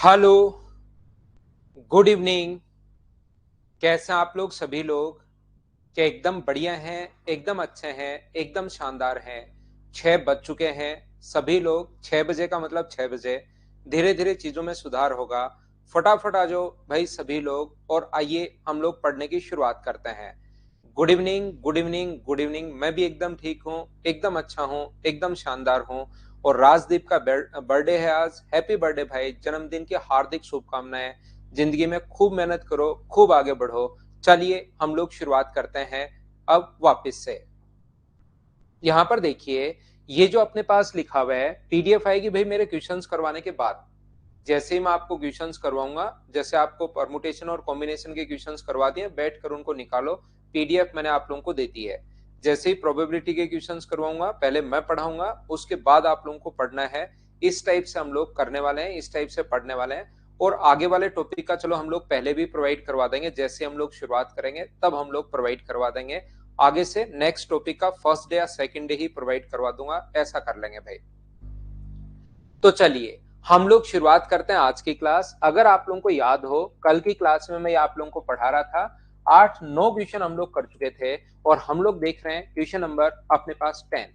Hello, good evening. कैसे हैं आप लोग सभी लोग? क्या एकदम बढ़िया हैं, एकदम अच्छे हैं, एकदम शानदार हैं? 6 बज चुके हैं। सभी लोग 6 बजे का मतलब 6 बजे। धीरे धीरे चीजों में सुधार होगा। फटाफट आ जाओ भाई सभी लोग, और आइए हम लोग पढ़ने की शुरुआत करते हैं। Good evening, good evening, good evening. मैं भी एकदम ठीक हूँ, एकदम अच्छा हूँ, एकदम शानदार हूँ। और राजदीप का बर्थडे है आज। हैप्पी बर्थडे भाई, जन्मदिन की हार्दिक शुभकामनाएं। जिंदगी में खूब मेहनत करो, खूब आगे बढ़ो। चलिए हम लोग शुरुआत करते हैं अब वापस से। यहाँ पर देखिए, ये जो अपने पास लिखा हुआ है पीडीएफ आएगी भाई मेरे क्वेश्चंस करवाने के बाद। जैसे ही मैं आपको क्वेश्चंस करवाऊंगा, जैसे आपको परमुटेशन और कॉम्बिनेशन के क्वेश्चंस करवा दिए, बैठ कर उनको निकालो। पीडीएफ मैंने आप लोगों को दे दी है। जैसे ही प्रोबेबिलिटी के क्वेश्चंस करवाऊंगा, पहले मैं पढ़ाऊंगा, उसके बाद आप लोगों को पढ़ना है। इस टाइप से हम लोग करने वाले हैं, इस टाइप से पढ़ने वाले हैं। और आगे वाले टॉपिक का चलो हम लोग पहले भी प्रोवाइड करवा देंगे, जैसे हम लोग शुरुआत करेंगे तब हम लोग प्रोवाइड करवा देंगे। आगे से नेक्स्ट टॉपिक का फर्स्ट डे या सेकंड डे ही प्रोवाइड करवा दूंगा, ऐसा कर लेंगे भाई। तो चलिए हम लोग शुरुआत करते हैं आज की क्लास। अगर आप लोगों को याद हो, कल की क्लास में मैं आप लोगों को पढ़ा रहा था। 8-9 क्वेश्चन हम लोग कर चुके थे, और हम लोग देख रहे हैं क्वेश्चन नंबर अपने पास 10।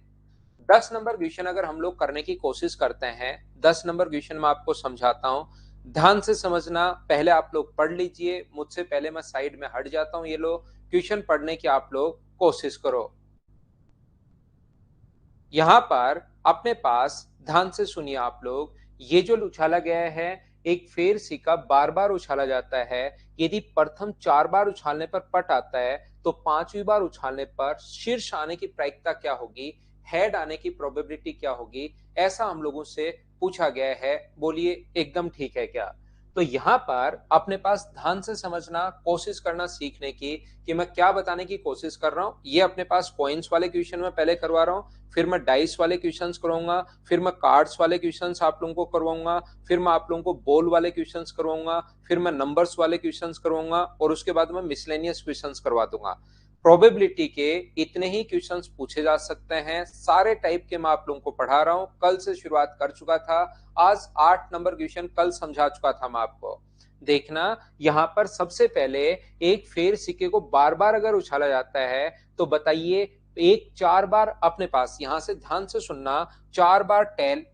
10 नंबर क्वेश्चन अगर हम लोग करने की कोशिश करते हैं, 10 नंबर क्वेश्चन मैं आपको समझाता हूं। ध्यान से समझना, पहले आप लोग पढ़ लीजिए, मुझसे पहले मैं साइड में हट जाता हूं। ये लो, क्वेश्चन पढ़ने की आप लोग कोशिश करो। यहाँ पर अपने पास ध्यान से सुनिए आप लोग। ये जो उछाला गया है, एक फेर सिक्का बार बार उछाला जाता है। यदि प्रथम 4 बार उछालने पर पट आता है, तो 5वीं बार उछालने पर शीर्ष आने की प्रायिकता क्या होगी, हेड आने की प्रोबेबिलिटी क्या होगी, ऐसा हम लोगों से पूछा गया है। बोलिए एकदम ठीक है क्या? तो यहाँ पर अपने पास ध्यान से समझना, कोशिश करना सीखने की कि मैं क्या बताने की कोशिश कर रहा हूँ। ये अपने पास कॉइन्स वाले क्वेश्चन में पहले करवा रहा हूँ, फिर मैं डाइस वाले क्वेश्चंस कराऊंगा, फिर मैं कार्ड्स वाले क्वेश्चंस आप लोगों को करवाऊंगा, फिर मैं आप लोगों को बॉल वाले क्वेश्चंस करवाऊंगा, फिर मैं नंबर्स वाले क्वेश्चंस करवाऊंगा, और उसके बाद मैं मिसलेनियस क्वेश्चंस करवा दूंगा। प्रोबेबिलिटी के इतने ही क्वेश्चंस पूछे जा सकते हैं, सारे टाइप के मैं आप लोगों को पढ़ा रहा हूं। कल से शुरुआत कर चुका था, आज 8 नंबर क्वेश्चन कल समझा चुका था मैं आपको। देखना, यहां पर सबसे पहले एक फेर सिक्के को बार बार अगर उछाला जाता है, तो बताइए एक 4 बार अपने पास, यहां से ध्यान से सुनना, 4 बार टेल,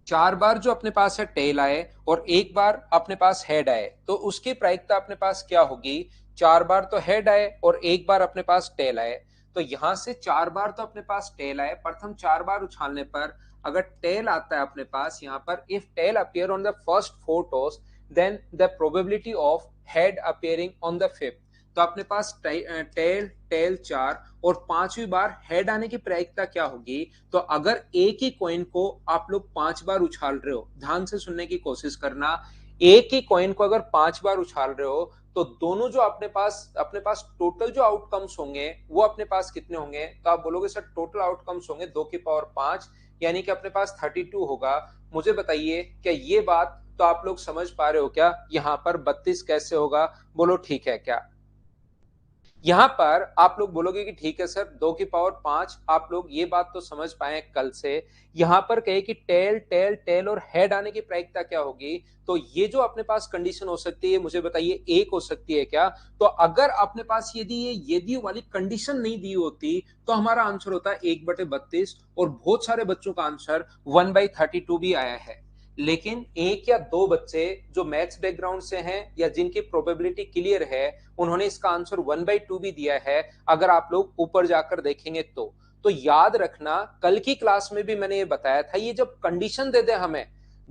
4 बार जो अपने पास है टेल आए, और एक बार अपने पास हेड आए, तो उसकी प्रायिकता अपने पास क्या होगी? 4 बार तो हेड आए और एक बार अपने पास टेल आए। तो यहां से 4 बार तो अपने पास टेल आए, प्रथम 4 बार उछालने पर अगर टेल आता है अपने पास, यहां पर if tail appear on the first 4 toss, then the probability of head appearing on the fifth. तो अपने पास टेल टेल 4 और 5वीं बार हेड आने की प्रायिकता क्या होगी? तो अगर एक ही कॉइन को आप लोग 5 बार उछाल रहे हो, ध्यान से सुनने की कोशिश करना, एक ही कॉइन को अगर 5 बार उछाल रहे हो, तो दोनों जो अपने पास टोटल जो आउटकम्स होंगे वो अपने पास कितने होंगे? तो आप बोलोगे सर टोटल आउटकम्स होंगे 2 की पावर 5, यानी कि अपने पास 32 होगा। मुझे बताइए क्या ये बात तो आप लोग समझ पा रहे हो क्या? यहाँ पर 32 कैसे होगा? बोलो ठीक है क्या? यहां पर आप लोग बोलोगे कि ठीक है सर, 2 की पावर 5, आप लोग ये बात तो समझ पाए कल से। यहां पर कहे कि टेल टेल टेल और हेड आने की प्रायिकता क्या होगी? तो ये जो अपने पास कंडीशन हो सकती है, मुझे बताइए एक हो सकती है क्या? तो अगर अपने पास यदि ये यदि वाली कंडीशन नहीं दी होती, तो हमारा आंसर होता है 1/32, और बहुत सारे बच्चों का आंसर 1/32 भी आया है। लेकिन एक या दो बच्चे जो मैथ्स बैकग्राउंड से हैं या जिनकी प्रोबेबिलिटी क्लियर है, उन्होंने इसका आंसर 1/2 भी दिया है, अगर आप लोग ऊपर जाकर देखेंगे तो याद रखना, कल की क्लास में भी मैंने ये बताया था, ये जब कंडीशन दे दे हमें,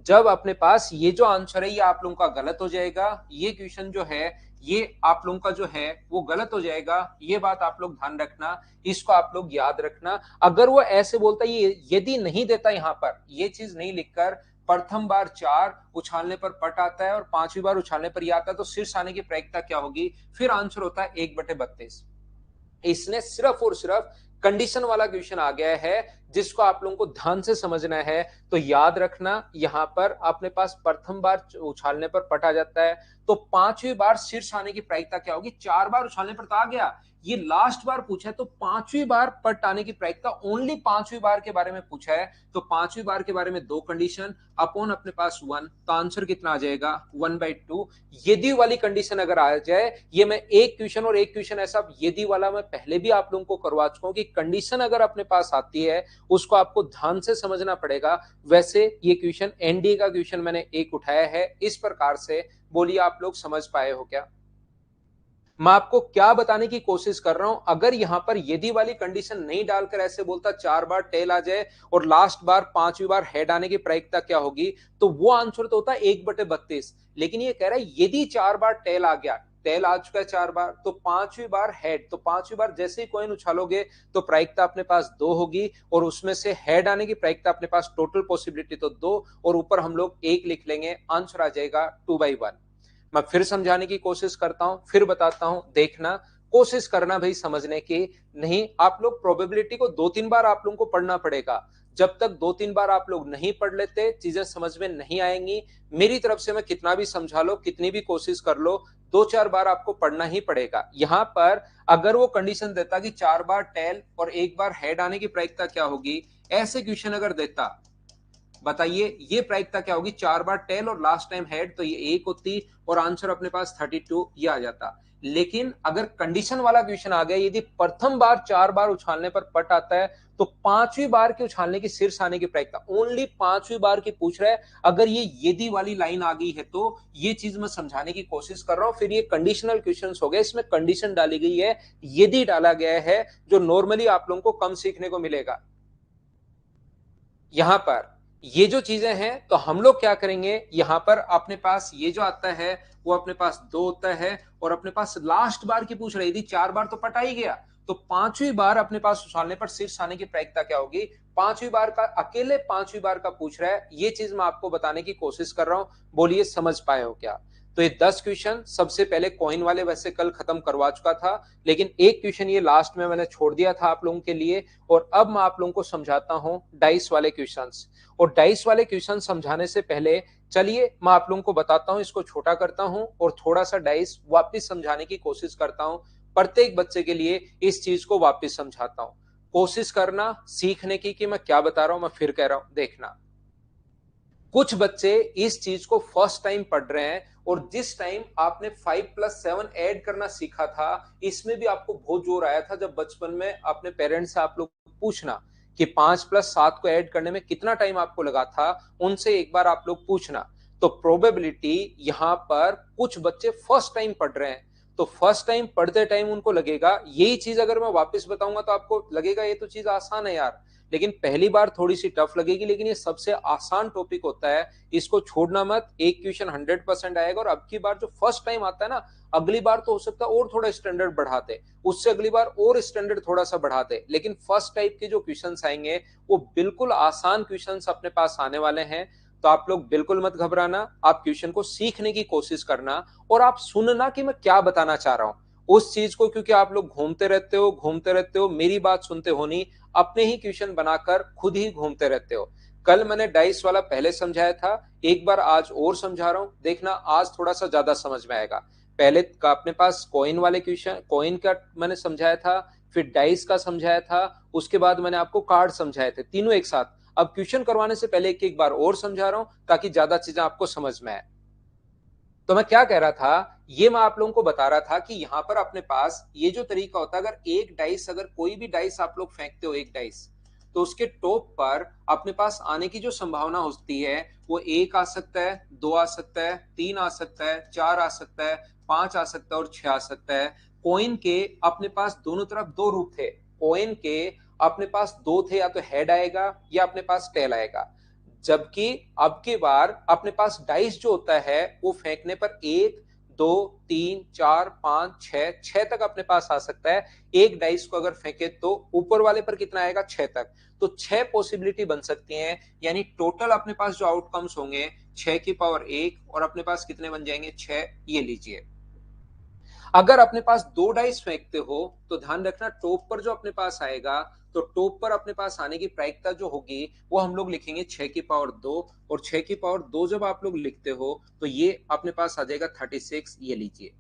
जब अपने पास ये जो आंसर है ये आप लोगों का गलत हो जाएगा, ये क्वेश्चन जो है ये आप लोगों का जो है वो गलत हो जाएगा। ये बात आप लोग ध्यान रखना, इसको आप लोग याद रखना। अगर वो ऐसे बोलता, ये यदि नहीं देता, यहां पर ये चीज नहीं लिखकर प्रथम बार 4 उछालने पर पट आता है और 5वीं बार उछालने पर यह आता है, तो शीर्ष आने की प्रायिकता क्या होगी? फिर आंसर होता है 1/32। इसने सिर्फ और सिर्फ कंडीशन वाला क्वेश्चन आ गया है, जिसको आप लोगों को ध्यान से समझना है। तो याद रखना, यहां पर अपने पास प्रथम बार उछालने पर पट आ जाता है, तो 5वीं बार शीर्ष आने की प्रायिकता क्या होगी? 4 बार उछालने पर तो आ गया, ये लास्ट बार पूछा है तो पांचवी बार पट आने की प्रायिकता, ओनली पांचवी बार के बारे में पूछा है तो पांचवी बार के बारे में दो कंडीशन अपॉन अपने पास 1, तो आंसर कितना आ जाएगा 1/2। यदि वाली कंडीशन अगर आ जाए, ये मैं एक क्वेश्चन और एक क्वेश्चन ऐसा यदि वाला मैं पहले भी आप लोगों को करवा चुका हूं कि कंडीशन अगर अपने पास आती है उसको आपको ध्यान से समझना पड़ेगा। वैसे ये क्वेश्चन एनडीए का क्वेश्चन मैंने एक उठाया है इस प्रकार से। बोलिए आप लोग समझ पाए हो क्या? मैं आपको क्या बताने की कोशिश कर रहा हूं, अगर यहां पर यदि वाली कंडीशन नहीं डालकर ऐसे बोलता 4 बार टेल आ जाए और लास्ट बार पांचवी बार हेड आने की प्रायिकता क्या होगी, तो वो आंसर तो होता 1/32। लेकिन ये कह रहा है यदि 4 बार टेल आ गया, टेल आ चुका है 4 बार, तो पांचवी बार हेड, तो पांचवी बार जैसे ही कॉइन उछालोगे तो प्रायिकता अपने पास 2 होगी और उसमें से हेड आने की प्रायिकता अपने पास टोटल पॉसिबिलिटी तो 2 और ऊपर हम लोग 1 लिख लेंगे, आंसर आ जाएगा 2/1। मैं फिर समझाने की कोशिश करता हूं, फिर बताता हूं, देखना, कोशिश करना भाई समझने की। नहीं, आप लोग प्रोबेबिलिटी को 2-3 बार आप लोगों को पढ़ना पड़ेगा। जब तक 2-3 बार आप लोग नहीं पढ़ लेते चीजें समझ में नहीं आएंगी। मेरी तरफ से मैं कितना भी समझा लो, कितनी भी कोशिश कर लो, 2-4 बार आपको पढ़ना ही पड़ेगा। यहां पर अगर वो कंडीशन देता कि 4 बार टेल और 1 बार हेड आने की प्रायिकता क्या होगी, ऐसे क्वेश्चन अगर देता, बताइए ये प्रायिकता क्या होगी, 4 बार टेल और लास्ट टाइम हेड, तो ये 1 होती और आंसर अपने पास 32 ये आ जाता। लेकिन अगर कंडीशन वाला क्वेश्चन आ गया, यदि प्रथम बार 4 बार उछालने पर पट आता है तो पांचवी बार के उछालने की शीर्ष आने की प्रायिकता, ओनली पांचवी बार की पूछ रहा है। अगर ये यदि वाली लाइन आ गई है तो ये चीज मैं समझाने की कोशिश कर रहा हूं। फिर ये कंडीशनल क्वेश्चन हो गए, इसमें कंडीशन डाली गई है, यदि डाला गया है, जो नॉर्मली आप लोगों को कम सीखने को मिलेगा। यहां पर ये जो चीजें हैं तो हम लोग क्या करेंगे, यहां पर अपने पास ये जो आता है वो अपने पास 2 होता है और अपने पास लास्ट बार की पूछ रही थी, 4 बार तो पटा ही गया, तो पांचवी बार अपने पास उछालने पर शीर्ष आने की प्रायिकता क्या होगी, पांचवी बार का, अकेले पांचवी बार का पूछ रहा है। ये चीज मैं आपको बताने की कोशिश कर रहा हूं, बोलिए समझ पाए हो क्या? तो ये 10 क्वेश्चन सबसे पहले कॉइन वाले वैसे कल खत्म करवा चुका था, लेकिन एक क्वेश्चन ये लास्ट में मैंने छोड़ दिया था आप लोगों के लिए। और अब मैं आप लोगों को समझाता हूं डाइस वाले क्वेश्चंस। और डाइस वाले क्वेश्चन समझाने से पहले चलिए मैं आप लोगों को बताता हूं, इसको छोटा करता हूं और थोड़ा सा डाइस वापस समझाने की कोशिश करता हूं। प्रत्येक बच्चे के लिए इस चीज को वापस समझाता हूं। कोशिश करना सीखने की कि मैं क्या बता रहा हूं, मैं फिर कह रहा हूं, देखना। कुछ बच्चे इस चीज को फर्स्ट टाइम पढ़ रहे हैं और जिस टाइम आपने 5+7 ऐड करना सीखा था, इसमें भी आपको बहुत जोर आया था जब बचपन में अपने पेरेंट्स से आप लोग पूछना कि 5+7 को ऐड करने में कितना टाइम आपको लगा था, उनसे एक बार आप लोग पूछना। तो प्रोबेबिलिटी यहां पर कुछ बच्चे फर्स्ट टाइम पढ़ रहे हैं, तो फर्स्ट टाइम पढ़ते टाइम उनको लगेगा यही चीज अगर मैं वापस बताऊंगा तो आपको लगेगा ये तो चीज आसान है यार, लेकिन पहली बार थोड़ी सी टफ लगेगी, लेकिन ये सबसे आसान टॉपिक होता है, इसको छोड़ना मत। एक क्वेश्चन 100% आएगा और अब की बार जो फर्स्ट टाइम आता है ना, अगली बार तो हो सकता है और थोड़ा स्टैंडर्ड बढ़ाते, उससे अगली बार और स्टैंडर्ड थोड़ा सा बढ़ाते, लेकिन फर्स्ट टाइप के जो क्वेश्चन आएंगे वो बिल्कुल आसान क्वेश्चन अपने पास आने वाले हैं। तो आप लोग बिल्कुल मत घबराना, आप क्वेश्चन को सीखने की कोशिश करना और आप सुनना कि मैं क्या बताना चाह रहा हूं उस चीज को, क्योंकि आप लोग घूमते रहते हो, मेरी बात सुनते हो नहीं, अपने ही क्वेश्चन बनाकर खुद ही घूमते रहते हो। कल मैंने डाइस वाला पहले समझाया था, एक बार आज और समझा रहा हूं, देखना आज थोड़ा सा ज्यादा समझ में आएगा। पहले का अपने पास कॉइन वाले क्वेश्चन, कॉइन का मैंने समझाया था, फिर डाइस का समझाया था, उसके बाद मैंने आपको कार्ड समझाए थे, तीनों एक साथ। अब क्वेश्चन करवाने से पहले एक एक बार और समझा रहा हूं ताकि ज्यादा चीजें आपको समझ में आए। तो मैं क्या कह रहा था, ये मैं आप लोगों को बता रहा था कि यहां पर अपने पास ये जो तरीका होता है, अगर एक डाइस, अगर कोई भी डाइस आप लोग फेंकते हो एक डाइस, तो उसके टॉप पर अपने पास आने की जो संभावना होती है वो 1 आ सकता है, 2 आ सकता है, 3 आ सकता है, 4 आ सकता है, 5 आ सकता है और 6 आ सकता है। कॉइन के अपने पास दोनों तरफ दो रूप थे, कॉइन के अपने पास दो थे, या तो हेड आएगा या अपने पास टेल आएगा। जबकि अब की बार अपने पास डाइस जो होता है वो फेंकने पर 1, 2, 3, 4, 5, 6 तक अपने पास आ सकता है। एक डाइस को अगर फेंके तो ऊपर वाले पर कितना आएगा, 6 तक। तो 6 पॉसिबिलिटी बन सकती हैं, यानी टोटल अपने पास जो आउटकम्स होंगे 6 की पावर 1 और अपने पास कितने बन जाएंगे, 6। ये लीजिए, अगर अपने पास दो डाइस फेंकते हो तो ध्यान रखना टॉप पर जो अपने पास आएगा, तो टॉप पर अपने पास आने की प्रायिकता जो होगी वो हम लोग लिखेंगे 6 की पावर 2, और 6 की पावर 2 जब आप लोग लिखते हो तो ये अपने पास आ जाएगा 36। ये लीजिए,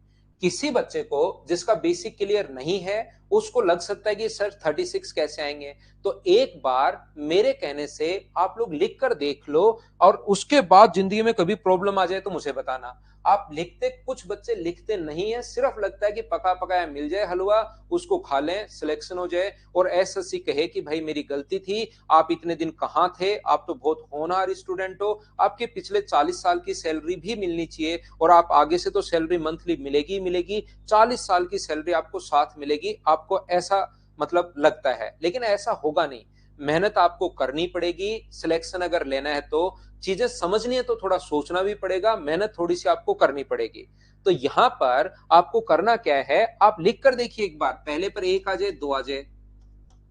किसी बच्चे को जिसका बेसिक क्लियर नहीं है उसको लग सकता है कि सर 36 कैसे आएंगे। तो एक बार मेरे कहने से आप लोग लिख कर देख लो, और उसके बाद जिंदगी में कभी प्रॉब्लम आ जाए तो मुझे बताना। आप लिखते, कुछ बच्चे लिखते नहीं है, सिर्फ लगता है कि पका पकाया मिल जाए हलवा, उसको खा लें, सिलेक्शन हो जाए, और एसएससी कहे कि भाई मेरी गलती थी, आप इतने दिन कहां थे, आप तो बहुत होनहार स्टूडेंट हो, आपके पिछले 40 साल की सैलरी भी मिलनी चाहिए, और आप आगे से तो सैलरी मंथली मिलेगी मिलेगी, 40 साल की सैलरी आपको साथ मिलेगी, आपको ऐसा मतलब लगता है। लेकिन ऐसा होगा नहीं, मेहनत आपको करनी पड़ेगी। सिलेक्शन अगर लेना है तो चीजें समझनी है तो थोड़ा सोचना भी पड़ेगा, मेहनत थोड़ी सी आपको करनी पड़ेगी। तो यहां पर आपको करना क्या है, आप लिख कर देखिए एक बार, पहले पर एक आ जाए, दो आ जाए,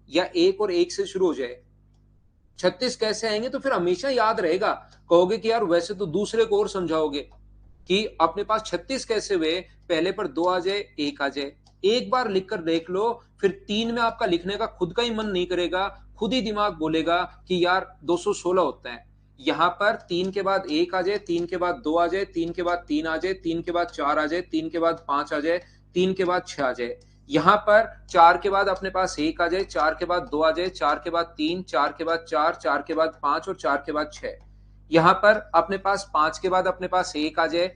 या एक और एक से शुरू हो जाए, 36 कैसे आएंगे, तो फिर हमेशा याद रहेगा। कहोगे कि यार वैसे तो दूसरे को और समझाओगे कि अपने पास 36 कैसे हुए, पहले पर दो आ जाए, एक आ जाए। एक बार लिखकर देख लो, फिर तीन में आपका लिखने का खुद का ही मन नहीं करेगा, खुद ही दिमाग बोलेगा कि यार 216 होता है। यहां पर तीन के बाद एक आ जाए, तीन के बाद दो आ जाए, तीन के बाद तीन आ जाए, तीन के बाद चार आ जाए, तीन के बाद पांच आ जाए, तीन के बाद छह आ जाए। यहां पर चार के बाद अपने पास एक आ जाए, चार के बाद दो आ जाए, चार के बाद तीन, चार के बाद चार, चार के बाद पांच, और चार के बाद छह। यहां पर अपने पास पांच के बाद अपने पास एक आ जाए,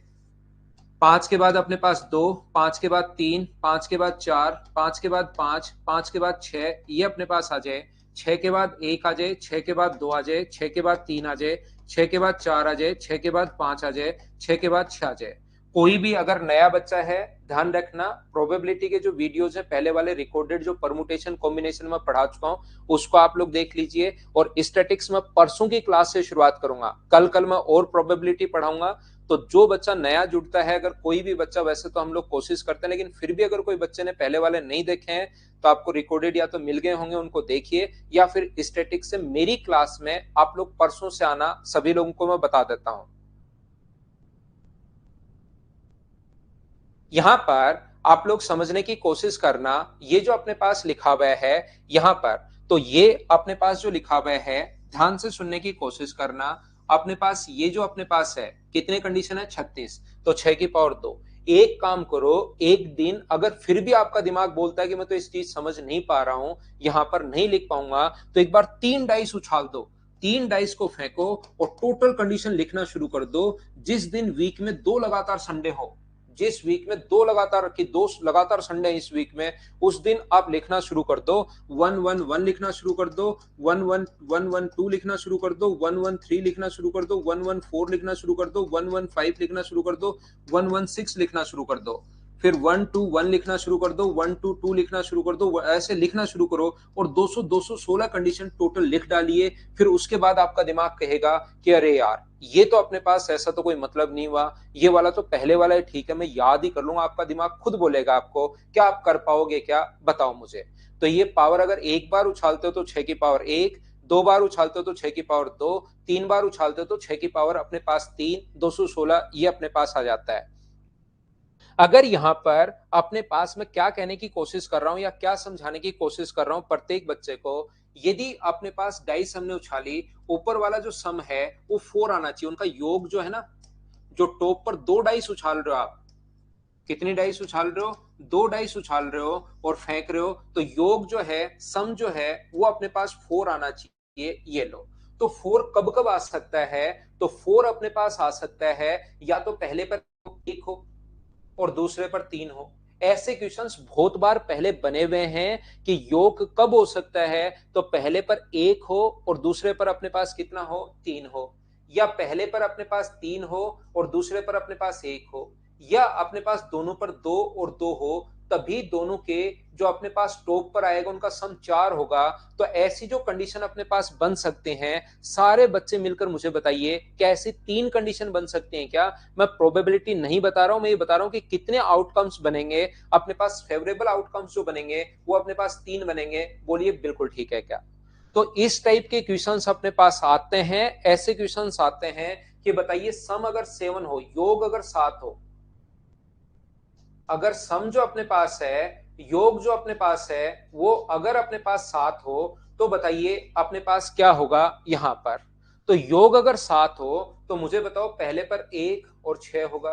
पांच के बाद अपने पास दो, पांच के बाद तीन, पांच के बाद चार, पांच के बाद पांच, पांच के बाद छह, ये अपने पास आ जाए। छह के बाद एक आ जाए, छह के बाद दो आ जाए, छह के बाद तीन आ जाए, छह के बाद चार आ जाए, छह के बाद पांच आ जाए, छह के बाद छह आ जाए। कोई भी अगर नया बच्चा है, ध्यान रखना, प्रोबेबिलिटी के जो वीडियोज है पहले वाले रिकॉर्डेड, जो परमुटेशन कॉम्बिनेशन में पढ़ा चुका हूं, उसको आप लोग देख लीजिए। और स्टैटिक्स में परसों की क्लास से शुरुआत करूंगा, कल मैं और प्रोबेबिलिटी पढ़ाऊंगा। तो जो बच्चा नया जुड़ता है, अगर कोई भी बच्चा, वैसे तो हम लोग कोशिश करते हैं, लेकिन फिर भी अगर कोई बच्चे ने पहले वाले नहीं देखे हैं तो आपको रिकॉर्डेड या तो मिल गए होंगे, उनको देखिए, या फिर स्टैटिक्स से मेरी क्लास में आप लोग परसों से आना, सभी लोगों को मैं बता देता हूं। यहां पर आप लोग समझने की कोशिश करना, ये जो अपने पास लिखा हुआ है यहां पर, तो ये अपने पास जो लिखा हुआ है, ध्यान से सुनने की कोशिश करना। अपने पास ये जो अपने पास है, कितने कंडीशन है, 36, तो 6 की पावर 2। एक काम करो, एक दिन अगर फिर भी आपका दिमाग बोलता है कि मैं तो इस चीज समझ नहीं पा रहा हूं, यहां पर नहीं लिख पाऊंगा, तो एक बार 3 डाइस उछाल दो, 3 डाइस को फेंको और टोटल कंडीशन लिखना शुरू कर दो। जिस दिन वीक में दो लगातार संडे हो, जिस वीक में दो लगातार संडे इस वीक में, उस दिन आप लिखना शुरू कर दो। 111 लिखना शुरू कर दो, 11112 लिखना शुरू कर दो, 113 लिखना शुरू कर दो, 114 लिखना शुरू कर दो, 115 लिखना शुरू कर दो, 116 लिखना शुरू कर दो, फिर 121 लिखना शुरू कर दो, 122 लिखना शुरू कर दो, ऐसे लिखना शुरू करो, और 216 कंडीशन टोटल लिख डालिए। फिर उसके बाद आपका दिमाग कहेगा कि अरे यार, ये तो अपने पास ऐसा तो कोई मतलब नहीं हुआ, ये वाला तो पहले वाला है, ठीक है मैं याद ही कर लूंगा। आपका दिमाग खुद बोलेगा आपको, क्या आप कर पाओगे, क्या बताओ मुझे। तो ये पावर अगर एक बार उछालते हो तो 6 की पावर 1, दो बार उछालते हो तो 6 की पावर 2, तीन बार उछालते हो तो 6 की पावर अपने पास 3, 216 ये अपने पास आ जाता है। अगर यहां पर अपने पास में क्या कहने की कोशिश कर रहा हूं या क्या समझाने की कोशिश कर रहा हूं प्रत्येक बच्चे को, यदि अपने पास डाइस हमने उछाली, ऊपर वाला जो सम है वो 4 आना चाहिए, उनका योग जो है ना, जो टॉप पर 2 डाइस उछाल रहे हो आप, कितनी डाइस उछाल रहे हो, 2 डाइस उछाल रहे हो और फेंक रहे हो, तो योग जो है, सम जो है, वो अपने पास 4 आना चाहिए। ये लो, तो 4 कब कब आ सकता है, तो 4 अपने पास आ सकता है या तो पहले पर एक हो और दूसरे पर 3 हो। ऐसे क्वेश्चंस बहुत बार पहले बने हुए हैं कि योग कब हो सकता है, तो पहले पर 1 हो और दूसरे पर अपने पास कितना हो, 3 हो, या पहले पर अपने पास 3 हो और दूसरे पर अपने पास 1 हो, या अपने पास दोनों पर 2 और 2 हो, तभी दोनों के जो अपने पास टॉप पर आएगा उनका सम 4 होगा। तो ऐसी जो कंडीशन अपने पास बन सकते हैं, सारे बच्चे मिलकर मुझे बताइए, क्या ऐसी 3 कंडीशन बन सकती हैं क्या। मैं प्रोबेबिलिटी नहीं बता रहा हूं, मैं ये बता रहा हूं कि कितने आउटकम्स बनेंगे अपने पास, फेवरेबल आउटकम्स जो बनेंगे वो अपने पास 3 बनेंगे। बोलिए बिल्कुल ठीक है क्या। तो इस टाइप के क्वेश्चंस अपने पास आते हैं, ऐसे क्वेश्चंस आते हैं कि बताइए सम अगर 7 हो, योग अगर 7 हो, अगर सम जो अपने पास है, योग जो अपने पास है, वो अगर अपने पास 7 हो, तो बताइए अपने पास क्या होगा यहां पर। तो योग अगर 7 हो तो मुझे बताओ पहले पर 1 और 6 होगा,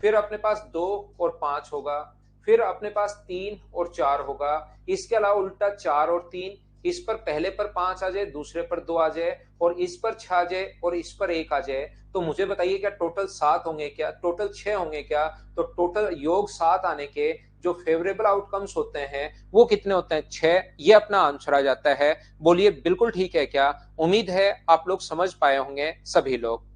फिर अपने पास 2 और 5 होगा, फिर अपने पास 3 और 4 होगा, इसके अलावा उल्टा 4 और 3, इस पर पहले पर 5 आ जाए, दूसरे पर 2 आ जाए, और इस पर 6 आ जाए, और इस पर 1 आ जाए, तो मुझे बताइए क्या टोटल 7 होंगे क्या, टोटल 6 होंगे क्या? तो टोटल योग 7 आने के जो फेवरेबल आउटकम्स होते हैं वो कितने होते हैं? 6। ये अपना आंसर आ जाता है। बोलिए बिल्कुल ठीक है क्या? उम्मीद है आप लोग समझ पाए होंगे सभी लोग।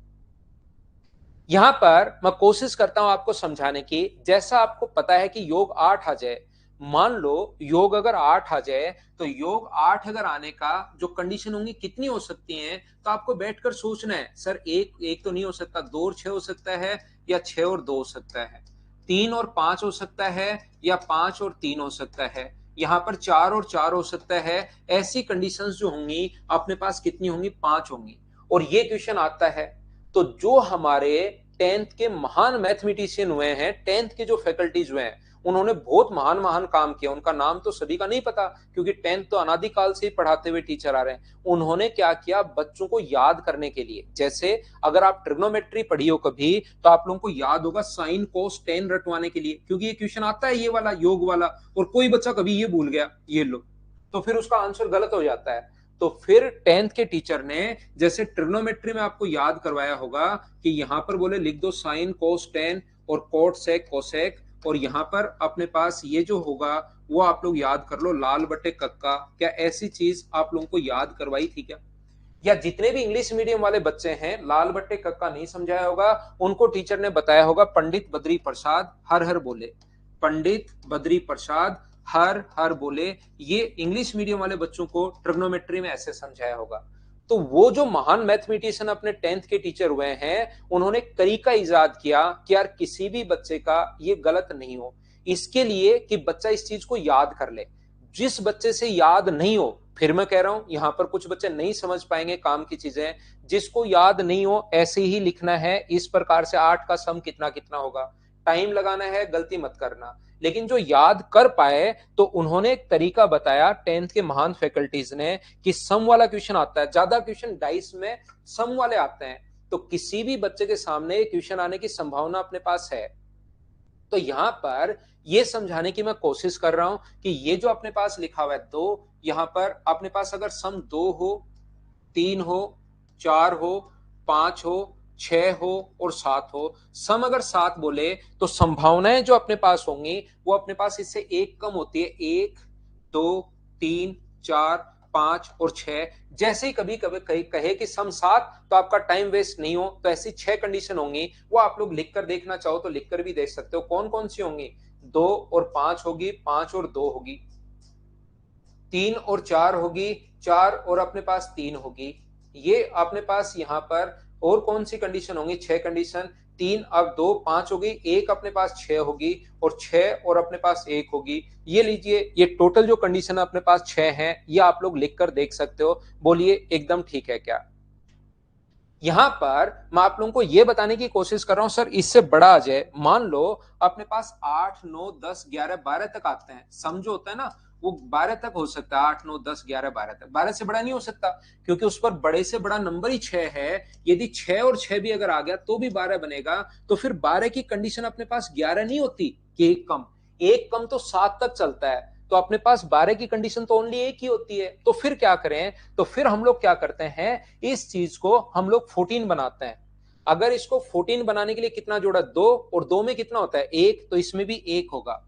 यहां पर मैं कोशिश करता हूं आपको समझाने की, जैसा आपको पता है कि योग 8 आ जाए, मान लो योग अगर 8 आ जाए, तो योग 8 अगर आने का जो कंडीशन होंगी कितनी हो सकती हैं, तो आपको बैठकर सोचना है सर एक एक तो नहीं हो सकता, 2 और 6 हो सकता है, या 6 और 2 हो सकता है, 3 और 5 हो सकता है, या 5 और 3 हो सकता है, यहां पर 4 और 4 हो सकता है। ऐसी कंडीशंस जो होंगी अपने पास कितनी होंगी? 5 होंगी। और ये क्वेश्चन आता है, तो जो हमारे 10th के महान मैथमेटिशियन हुए हैं, 10th के जो फैकल्टीज हुए हैं, उन्होंने बहुत महान महान काम किया, उनका नाम तो सभी का नहीं पता क्योंकि 10th तो अनादिकाल से ही पढ़ाते हुए टीचर आ रहे हैं। उन्होंने क्या किया, बच्चों को याद करने के लिए, जैसे अगर आप ट्रिग्नोमेट्री पढ़ी हो कभी, तो आप लोगों को याद होगा साइन कोस टेन रटवाने के लिए, क्योंकि ये क्वेश्चन आता है ये वाला योग वाला, और कोई बच्चा कभी ये भूल गया, ये लो, तो फिर उसका आंसर गलत हो जाता है। तो फिर 10th के टीचर ने जैसे ट्रिग्नोमेट्री में आपको याद करवाया होगा कि यहां पर बोले लिख दो साइन कोस टेन और कोट सेक कोसेक, और यहां पर अपने पास ये जो होगा वो आप लोग याद कर लो लाल बटे कक्का। क्या ऐसी चीज आप लोगों को याद करवाई थी क्या? या जितने भी इंग्लिश मीडियम वाले बच्चे हैं लाल बट्टे कक्का नहीं समझाया होगा, उनको टीचर ने बताया होगा पंडित बद्री प्रसाद हर हर बोले, पंडित बद्री प्रसाद हर हर बोले, ये इंग्लिश मीडियम वाले बच्चों को ट्रिग्नोमेट्री में ऐसे समझाया होगा। तो वो जो महान मैथमेटिशियन अपने 10th के टीचर हुए हैं, उन्होंने एक तरीका इजाद किया कि यार किसी भी बच्चे का ये गलत नहीं हो, इसके लिए कि बच्चा इस चीज को याद कर ले। जिस बच्चे से याद नहीं हो, फिर मैं कह रहा हूं यहां पर कुछ बच्चे नहीं समझ पाएंगे काम की चीजें, जिसको याद नहीं हो ऐसे ही लिखना है इस प्रकार से 8 का सम कितना कितना होगा, टाइम लगाना है, गलती मत करना। लेकिन जो याद कर पाए, तो उन्होंने एक तरीका बताया 10th के महान फैकल्टीज ने, कि सम वाला क्वेश्चन आता है, ज्यादा क्वेश्चन डाइस में सम वाले आते हैं, तो किसी भी बच्चे के सामने क्वेश्चन आने की संभावना अपने पास है। तो यहां पर यह समझाने की मैं कोशिश कर रहा हूं कि ये जो अपने पास लिखा हुआ है दो, यहां पर अपने पास अगर सम 2 हो, 3 हो, 4 हो, 5 हो, 6 हो और 7 हो, सम अगर 7 बोले, तो संभावनाएं जो अपने पास होंगी वो अपने पास इससे एक कम होती है, 1, 2, 3, 4, 5 और 6। जैसे ही कभी कभी कहे कि सम 7, तो आपका टाइम वेस्ट नहीं हो, तो ऐसी 6 कंडीशन होंगी, वो आप लोग लिखकर देखना चाहो तो लिखकर भी देख सकते हो। कौन कौन सी होंगी? 2 और 5 होगी, 5 और 2 होगी, 3 और 4 होगी, 4 और अपने पास 3 होगी, ये अपने पास यहां पर। और कौन सी कंडीशन होंगी? 6 कंडीशन, 3 अब 2 5 होगी, एक अपने पास 6 होगी, और 6 और अपने पास 1 होगी। ये लीजिए, ये टोटल जो कंडीशन अपने पास 6 हैं, ये आप लोग लिखकर देख सकते हो। बोलिए एकदम ठीक है क्या? यहां पर मैं आप लोगों को यह बताने की कोशिश कर रहा हूं सर इससे बड़ा आ जाए, मान लो अपने पास 8 9 10 11 12 तक आते हैं, समझो होता है ना, वो 12 तक हो सकता है, 8 9 10 11 12 तक, 12 से बड़ा नहीं हो सकता, क्योंकि उस पर बड़े से बड़ा नंबर ही 6 है। यदि 6 और 6 भी अगर आ गया तो भी 12 बनेगा, तो फिर 12 की कंडीशन अपने पास 11 नहीं होती कि एक कम, एक कम तो 7 तक चलता है, तो अपने पास 12 की कंडीशन तो ओनली एक ही होती है। तो फिर क्या करें? तो फिर हम लोग क्या करते हैं, इस चीज को हम लोग 14 बनाते हैं। अगर इसको 14 बनाने के लिए कितना जोड़ा? 2, और 2 में कितना होता है? 1, तो इसमें भी 1 होगा।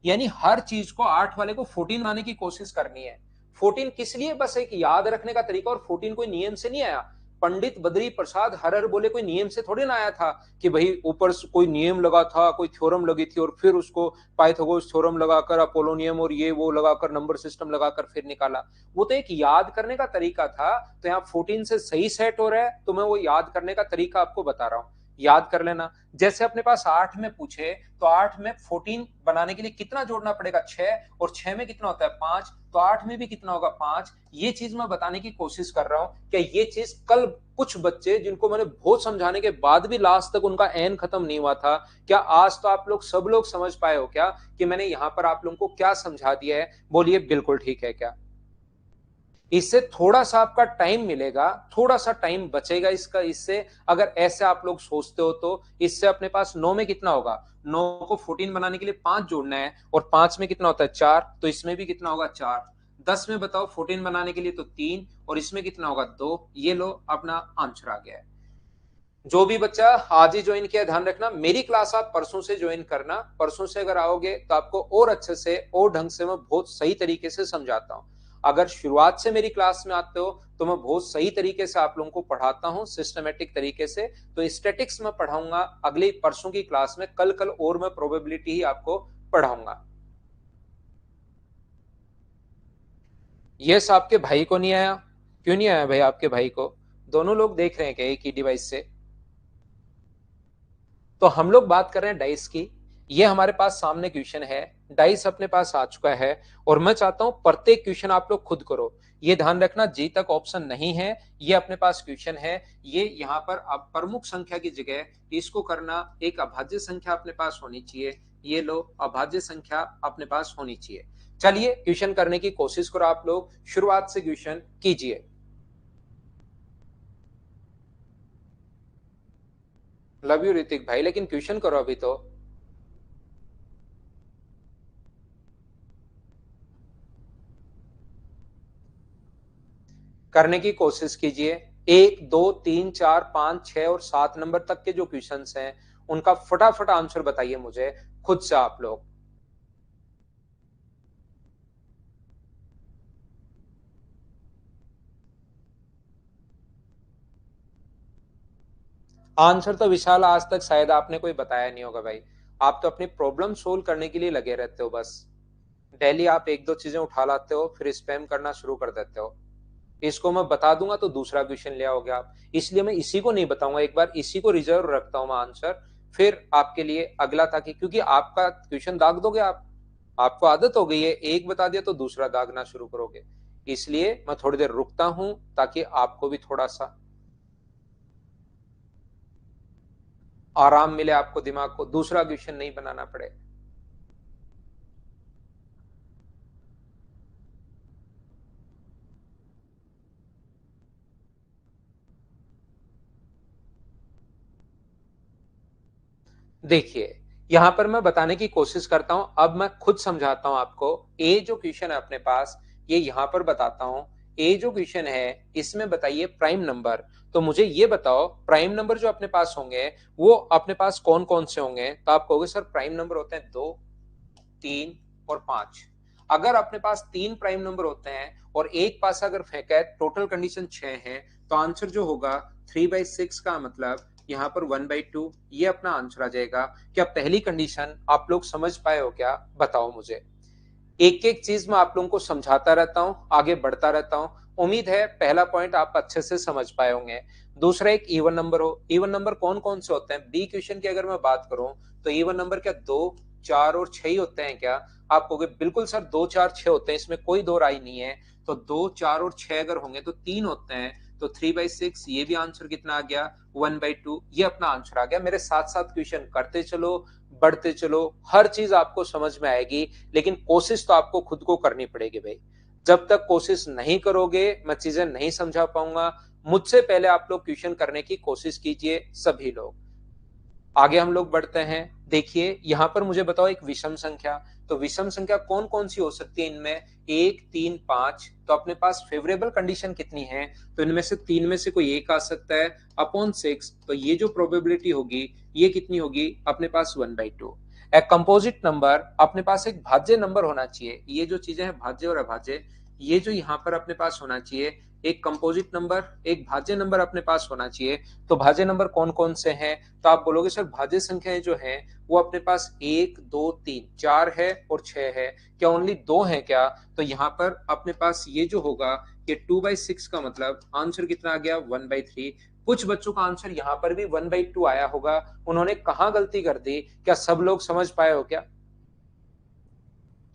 यानी हर चीज को 8 वाले को 14 बनाने की कोशिश करनी है। 14 किस लिए? बस एक याद रखने का तरीका, और 14 कोई नियम से नहीं आया। पंडित बद्री प्रसाद हर हर बोले कोई नियम से थोड़ी ना आया था कि भाई ऊपर कोई नियम लगा था, कोई थ्योरम लगी थी, और फिर उसको पाइथागोरस थ्योरम लगाकर अपोलो नियम और ये वो लगाकर नंबर सिस्टम लगाकर फिर निकाला। वो तो एक याद करने का तरीका था। तो यहाँ 14 से सही सेट हो रहा है, तो मैं वो याद करने का तरीका आपको बता रहा हूं, याद कर लेना। जैसे अपने पास 8 में पूछे, तो 8 में 14 बनाने के लिए कितना जोड़ना पड़ेगा? 6, और 6 में कितना होता है? 5, तो 8 में भी कितना होगा? 5। ये चीज मैं बताने की कोशिश कर रहा हूं। क्या ये चीज कल कुछ बच्चे जिनको मैंने बहुत समझाने के बाद भी लास्ट तक उनका एन खत्म नहीं हुआ था, क्या आज तो आप लोग सब लोग समझ पाए हो क्या कि मैंने यहां पर आप लोगों को क्या समझा दिया है? बोलिए बिल्कुल ठीक है क्या? इससे थोड़ा सा आपका टाइम मिलेगा, थोड़ा सा टाइम बचेगा इसका। इससे अगर ऐसे आप लोग सोचते हो तो इससे अपने पास 9 में कितना होगा, 9 को 14 बनाने के लिए 5 जोड़ना है, और 5 में कितना होता है 4, तो इसमें भी कितना होगा 4। 10 में बताओ 14 बनाने के लिए तो 3, और इसमें कितना होगा 2। ये लो अपना आंसर आ गया है। जो भी बच्चा आज ही ज्वाइन किया, ध्यान रखना मेरी क्लास आप परसों से ज्वाइन करना। परसों से अगर आओगे तो आपको और अच्छे से और ढंग से मैं बहुत सही तरीके से समझाता हूं। अगर शुरुआत से मेरी क्लास में आते हो तो मैं बहुत सही तरीके से आप लोगों को पढ़ाता हूं, सिस्टमेटिक तरीके से। तो स्टैटिक्स में पढ़ाऊंगा अगले परसों की क्लास में, कल और मैं प्रोबेबिलिटी ही आपको पढ़ाऊंगा। यस, आपके भाई को नहीं आया? क्यों नहीं आया भाई आपके भाई को? दोनों लोग देख रहे हैं क्या एक ही डिवाइस से? तो हम लोग बात कर रहे हैं डाइस की। ये हमारे पास सामने क्वेश्चन है, डाइस अपने पास आ चुका है, और मैं चाहता हूं प्रत्येक क्वेश्चन आप लोग खुद करो। ये ध्यान रखना जी तक ऑप्शन नहीं है, ये अपने पास क्वेश्चन है। ये यहाँ पर आप प्रमुख संख्या की जगह इसको करना, एक अभाज्य संख्या अपने पास होनी चाहिए। ये लो अभाज्य संख्या अपने पास होनी चाहिए। चलिए क्वेश्चन करने की कोशिश करो आप लोग, शुरुआत से क्वेश्चन कीजिए। लव यू ऋतिक भाई, लेकिन क्वेश्चन करो अभी तो। करने की कोशिश कीजिए। 1 2 3 4 5 6 और 7 नंबर तक के जो क्वेश्चंस हैं उनका फटाफट आंसर बताइए मुझे खुद से आप लोग। आंसर तो विशाल आज तक शायद आपने कोई बताया नहीं होगा भाई। आप तो अपनी प्रॉब्लम सोल्व करने के लिए लगे रहते हो बस। डेली आप एक दो चीजें उठा लाते हो फिर स्पैम करना शुरू कर देते हो। इसको मैं बता दूंगा तो दूसरा क्वेश्चन ले आओगे आप, इसलिए मैं इसी को नहीं बताऊंगा। एक बार इसी को रिजर्व रखता हूं मैं आंसर, फिर आपके लिए अगला, ताकि क्योंकि आपका क्वेश्चन दाग दोगे आप। आपको आदत हो गई है, एक बता दिया तो दूसरा दागना शुरू करोगे। इसलिए मैं थोड़ी देर रुकता हूं ताकि आपको भी थोड़ा सा आराम मिले, आपको दिमाग को दूसरा क्वेश्चन नहीं बनाना पड़े। देखिए, यहां पर मैं बताने की कोशिश करता हूं, अब मैं खुद समझाता हूं आपको। ए जो क्वेश्चन है अपने पास, ये यहां पर बताता हूं। ए जो क्वेश्चन है इसमें बताइए प्राइम नंबर। तो मुझे ये बताओ प्राइम नंबर जो अपने पास होंगे वो अपने पास कौन कौन से होंगे? तो आप कहोगे सर प्राइम नंबर होते हैं 2, 3 और 5। अगर अपने पास 3 प्राइम नंबर होते हैं और एक पासा अगर फेंका है, टोटल कंडीशन 6 है, तो आंसर जो होगा 3/6 का मतलब यहाँ पर 1/2, ये अपना आंसर आ जाएगा। क्या पहली कंडीशन आप लोग समझ पाए हो क्या? बताओ मुझे। एक एक चीज मैं आप लोगों को समझाता रहता हूँ, आगे बढ़ता रहता हूँ। उम्मीद है पहला पॉइंट आप अच्छे से समझ पाए होंगे। दूसरा, एक इवन नंबर हो। इवन नंबर कौन कौन से होते हैं? बी क्वेश्चन की अगर मैं बात करूं तो इवन नंबर क्या 2, 4 और 6 ही होते हैं क्या? आप कहोगे बिल्कुल सर 2 4 6 होते हैं, इसमें कोई दो राय नहीं है। तो 2 4 और 6 अगर होंगे तो 3 होते हैं, तो 3/6। ये भी आंसर कितना आ गया? 1/2। ये अपना आंसर आ गया। मेरे साथ साथ क्वेश्चन करते चलो, बढ़ते चलो, हर चीज आपको समझ में आएगी। लेकिन कोशिश तो आपको खुद को करनी पड़ेगी भाई। जब तक कोशिश नहीं करोगे मैं चीजें नहीं समझा पाऊंगा। मुझसे पहले आप लोग क्वेश्चन करने की कोशिश कीजिए सभी लोग। आगे हम लोग बढ़ते हैं। देखिए यहां पर मुझे बताओ एक विषम संख्या। तो विषम संख्या कौन कौन सी हो सकती है इनमें? 1 3 5। तो अपने पास फेवरेबल कंडीशन कितनी है? तो इनमें से 3 में से कोई एक आ सकता है अपॉन 6। तो ये जो प्रोबेबिलिटी होगी ये कितनी होगी अपने पास? 1/2। एक कंपोजिट नंबर, अपने पास एक भाज्य नंबर होना चाहिए। ये जो चीजें हैं भाज्य और अभाज्य, ये जो यहाँ पर अपने पास होना चाहिए एक कंपोजिट नंबर, एक भाज्य नंबर अपने पास होना चाहिए। तो भाज्य नंबर कौन कौन से हैं? तो आप बोलोगे सर भाज्य संख्याएं जो हैं वो अपने पास 1 2 3 4 है और 6 है। क्या ओनली 2 है क्या? तो यहाँ पर अपने पास ये जो होगा ये 2/6 का मतलब आंसर कितना आ गया? 1/3। कुछ बच्चों का आंसर यहाँ पर भी 1/2 आया होगा। उन्होंने कहाँ गलती कर दी? क्या सब लोग समझ पाए हो क्या?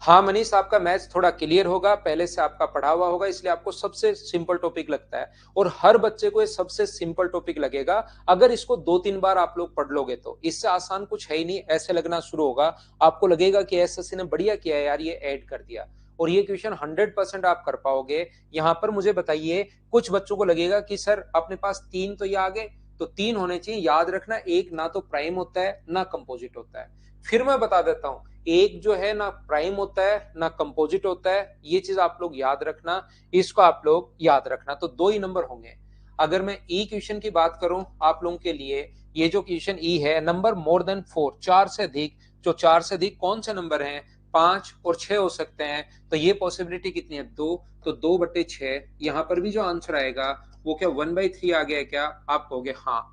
हाँ मनीष, आपका मैथ्स थोड़ा क्लियर होगा, पहले से आपका पढ़ा हुआ होगा, इसलिए आपको सबसे सिंपल टॉपिक लगता है। और हर बच्चे को ये सबसे सिंपल टॉपिक लगेगा अगर इसको 2 3 बार आप लोग पढ़ लोगे तो। इससे आसान कुछ है ही नहीं, ऐसे लगना शुरू होगा। आपको लगेगा कि एसएससी ने बढ़िया किया है यार, ये ऐड कर दिया। और ये क्वेश्चन 100% आप कर पाओगे। यहाँ पर मुझे बताइए, कुछ बच्चों को लगेगा कि सर अपने पास 3 तो ये आ गए, तो 3 होने चाहिए। याद रखना, एक ना तो प्राइम होता है ना कंपोजिट होता है। फिर मैं बता देता हूं, एक जो है ना प्राइम होता है ना कंपोजिट होता है, ये चीज आप लोग याद रखना, इसको आप लोग याद रखना। तो 2 ही नंबर होंगे। अगर मैं ई क्वेश्चन की बात करूं आप लोगों के लिए, ये जो क्वेश्चन ई है, नंबर मोर देन 4, 4 से अधिक, जो 4 से अधिक कौन से नंबर हैं, 5 और 6 हो सकते हैं। तो ये पॉसिबिलिटी कितनी है, 2, तो 2/6। यहां पर भी जो आंसर आएगा वो क्या 1/3 आ गया है क्या, आप कहोगे हाँ।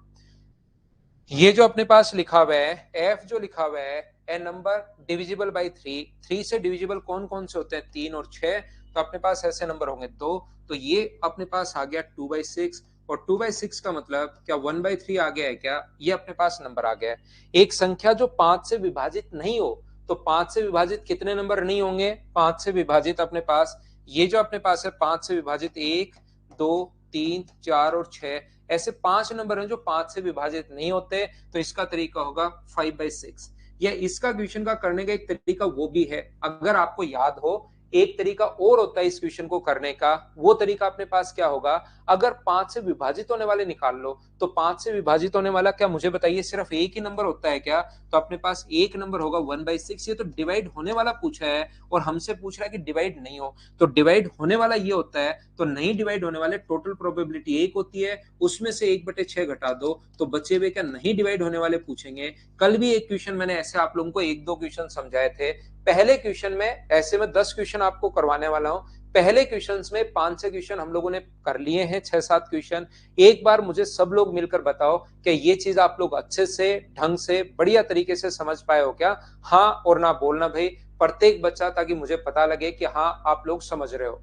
ये जो अपने पास लिखा हुआ है एफ, जो लिखा हुआ है ए नंबर डिविजिबल बाई 3, 3 से डिविजिबल कौन कौन से होते हैं, 3 और 6, तो अपने पास ऐसे नंबर होंगे 2। तो ये अपने पास आ गया 2/6, और 2/6 का मतलब क्या 1/3 आ गया है क्या, ये अपने पास नंबर आ गया है। एक संख्या जो 5 से विभाजित नहीं हो, तो 5 से विभाजित कितने नंबर नहीं होंगे, 5 से विभाजित अपने पास, ये जो अपने पास है 5 से विभाजित 1, 2, 3, 4 और 6, ऐसे 5 नंबर हैं जो 5 से विभाजित नहीं होते। तो इसका तरीका होगा 5/6। या इसका क्वेश्चन का करने का एक तरीका वो भी है, अगर आपको याद हो, एक तरीका और होता है इस क्वेश्चन को करने का। वो तरीका अपने पास क्या होगा, अगर 5 से विभाजित होने वाले निकाल लो, तो 5 से विभाजित होने वाला क्या, मुझे बताइए, सिर्फ एक ही नंबर होता है क्या, तो अपने पास एक नंबर होगा 1/6। ये तो डिवाइड होने वाला पूछा है और हमसे पूछ रहा है कि डिवाइड नहीं हो, तो डिवाइड होने वाला ये होता है। तो नहीं डिवाइड होने वाले टोटल प्रोबेबिलिटी 1 होती है, उसमें से 1/6 घटा दो तो बचे हुए क्या नहीं डिवाइड होने वाले पूछेंगे। कल भी एक क्वेश्चन मैंने ऐसे आप लोगों को 1-2 क्वेश्चन समझाए थे। पहले क्वेश्चन में ऐसे में 10 क्वेश्चन आपको करवाने वाला हूं। पहले क्वेश्चंस में 5 से क्वेश्चन हम लोगों ने कर लिए हैं, 6-7 क्वेश्चन। एक बार मुझे सब लोग मिलकर बताओ कि ये चीज आप लोग अच्छे से, ढंग से, बढ़िया तरीके से समझ पाए हो क्या। हाँ और ना बोलना भाई, प्रत्येक बच्चा, ताकि मुझे पता लगे कि हाँ आप लोग समझ रहे हो।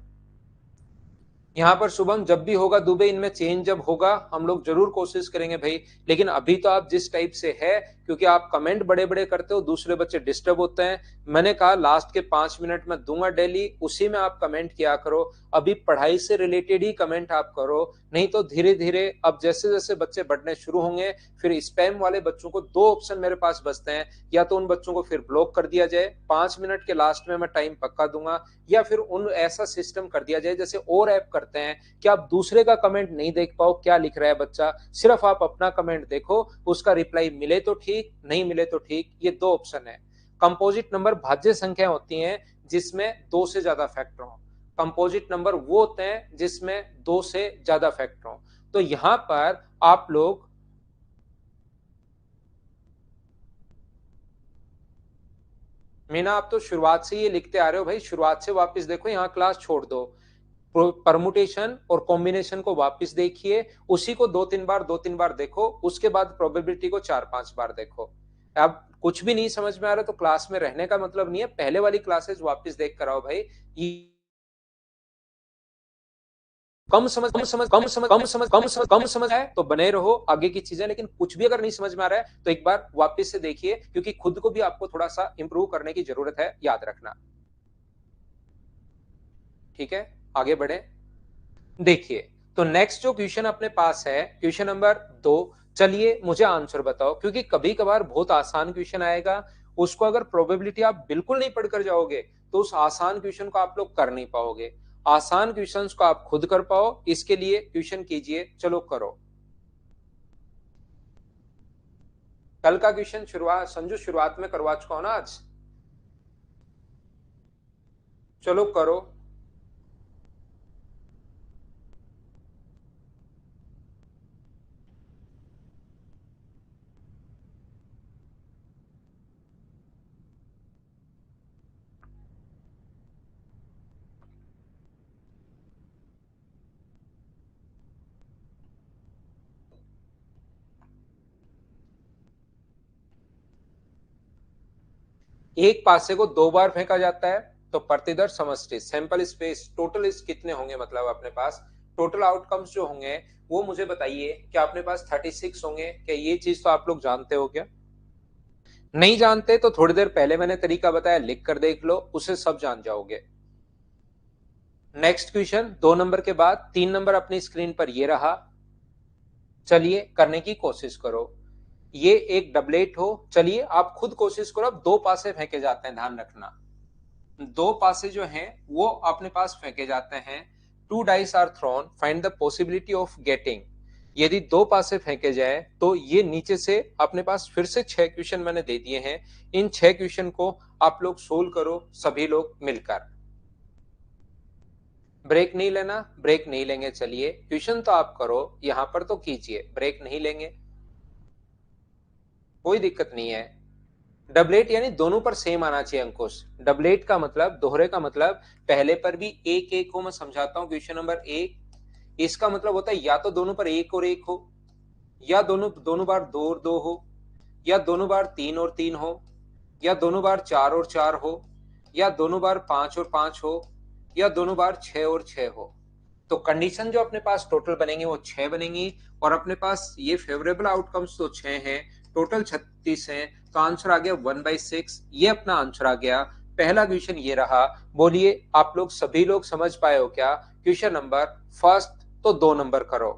यहाँ पर शुभम, जब भी होगा दुबे, इनमें चेंज जब होगा हम लोग जरूर कोशिश करेंगे भाई। लेकिन अभी तो आप जिस टाइप से है, क्योंकि आप कमेंट बड़े बड़े करते हो, दूसरे बच्चे डिस्टर्ब होते हैं। मैंने कहा लास्ट के 5 मिनट में दूंगा डेली, उसी में आप कमेंट किया करो। अभी पढ़ाई से रिलेटेड ही कमेंट आप करो, नहीं तो धीरे धीरे अब जैसे जैसे बच्चे बढ़ने शुरू होंगे, फिर स्पैम वाले बच्चों को 2 ऑप्शन मेरे पास बचते हैं, या तो उन बच्चों को फिर ब्लॉक कर दिया जाए, 5 मिनट के लास्ट में मैं टाइम पक्का दूंगा, या फिर उन ऐसा सिस्टम कर दिया जाए जैसे और ऐप करते हैं कि आप दूसरे का कमेंट नहीं देख पाओ क्या लिख रहा है बच्चा, सिर्फ आप अपना कमेंट देखो, उसका रिप्लाई मिले तो ठीक, नहीं मिले तो ठीक। ये 2 ऑप्शन है। कंपोजिट नंबर भाज्य संख्या होती हैं जिसमें 2 से ज्यादा फैक्टर हो। कंपोजिट नंबर वो होते हैं जिसमें 2 से ज्यादा फैक्टर हो। तो यहां पर आप लोग मीना, आप तो शुरुआत से ये लिखते आ रहे हो भाई, शुरुआत से वापस देखो, यहाँ क्लास छोड़ दो, परमुटेशन और कॉम्बिनेशन को वापस देखिए, उसी को 2-3 बार 2-3 बार देखो, उसके बाद प्रोबेबिलिटी को 4-5 बार देखो। अब कुछ भी नहीं समझ में आ रहा तो क्लास में रहने का मतलब नहीं है, पहले वाली क्लासेस वापस देख कर आओ भाई। कम समझ आए तो बने रहो आगे की चीजें, लेकिन कुछ भी अगर नहीं समझ में आ रहा है तो एक बार वापस से देखिए, क्योंकि खुद को भी आपको थोड़ा सा इंप्रूव करने की जरूरत है, याद रखना। ठीक है, आगे बढ़े। देखिए, तो नेक्स्ट जो क्वेश्चन अपने पास है, क्वेश्चन नंबर 2। चलिए मुझे आंसर बताओ, क्योंकि कभी कभार बहुत आसान क्वेश्चन आएगा, उसको अगर प्रोबेबिलिटी आप बिल्कुल नहीं पढ़कर जाओगे तो उस आसान क्वेश्चन को आप लोग कर नहीं पाओगे। आसान क्वेश्चंस को आप खुद कर पाओ, इसके लिए क्वेश्चन कीजिए, चलो करो। कल का क्वेश्चन शुरुआत संजू शुरुआत में करवा चुका हूं ना आज, चलो करो। एक पासे को 2 बार फेंका जाता है तो प्रतिदर समष्टि सैंपल स्पेस टोटल इस कितने होंगे, मतलब अपने पास टोटल आउटकम्स जो होंगे वो मुझे बताइए। क्या अपने पास 36 होंगे, क्या ये चीज तो आप लोग जानते हो क्या। नहीं जानते तो थोड़ी देर पहले मैंने तरीका बताया, लिख कर देख लो, उसे सब जान जाओगे। नेक्स्ट क्वेश्चन, 2 नंबर के बाद 3 नंबर अपनी स्क्रीन पर ये रहा। चलिए करने की कोशिश करो। ये एक डबलेट हो, चलिए आप खुद कोशिश करो। अब 2 पासे फेंके जाते हैं, ध्यान रखना। दो पासे जो हैं वो अपने पास फेंके जाते हैं। Two dice are thrown, find the possibility of getting. यदि दो पासे फेंके जाए तो ये नीचे से अपने पास फिर से 6 क्वेश्चन मैंने दे दिए हैं। इन 6 क्वेश्चन को आप लोग सोल्व करो सभी लोग मिलकर। ब्रेक नहीं लेना, ब्रेक नहीं लेंगे। चलिए क्वेश्चन तो आप करो, यहां पर तो कीजिए, ब्रेक नहीं लेंगे, कोई दिक्कत नहीं है। डबलेट यानी दोनों पर सेम आना चाहिए अंकुश। डबलेट का मतलब, दोहरे का मतलब पहले पर भी एक एक हो। मैं समझाता हूं क्वेश्चन नंबर एक। इसका मतलब होता है या तो दोनों पर एक और एक हो, या दोनों दोनों बार दो और दो हो, या दोनों बार तीन और तीन हो, या दोनों बार चार और चार हो, या दोनों बार पांच और पांच हो, या दोनों बार छह और छह हो। तो कंडीशन जो अपने पास टोटल बनेंगे वो 6 बनेंगी, और अपने पास ये फेवरेबल आउटकम्स तो 6 हैं, टोटल 36 हैं। तो आंसर आ गया 1/6। ये अपना आंसर आ गया। पहला क्वेश्चन ये रहा। बोलिए आप लोग सभी लोग समझ पाए हो क्या? क्वेश्चन नंबर फर्स्ट तो 2 नंबर करो।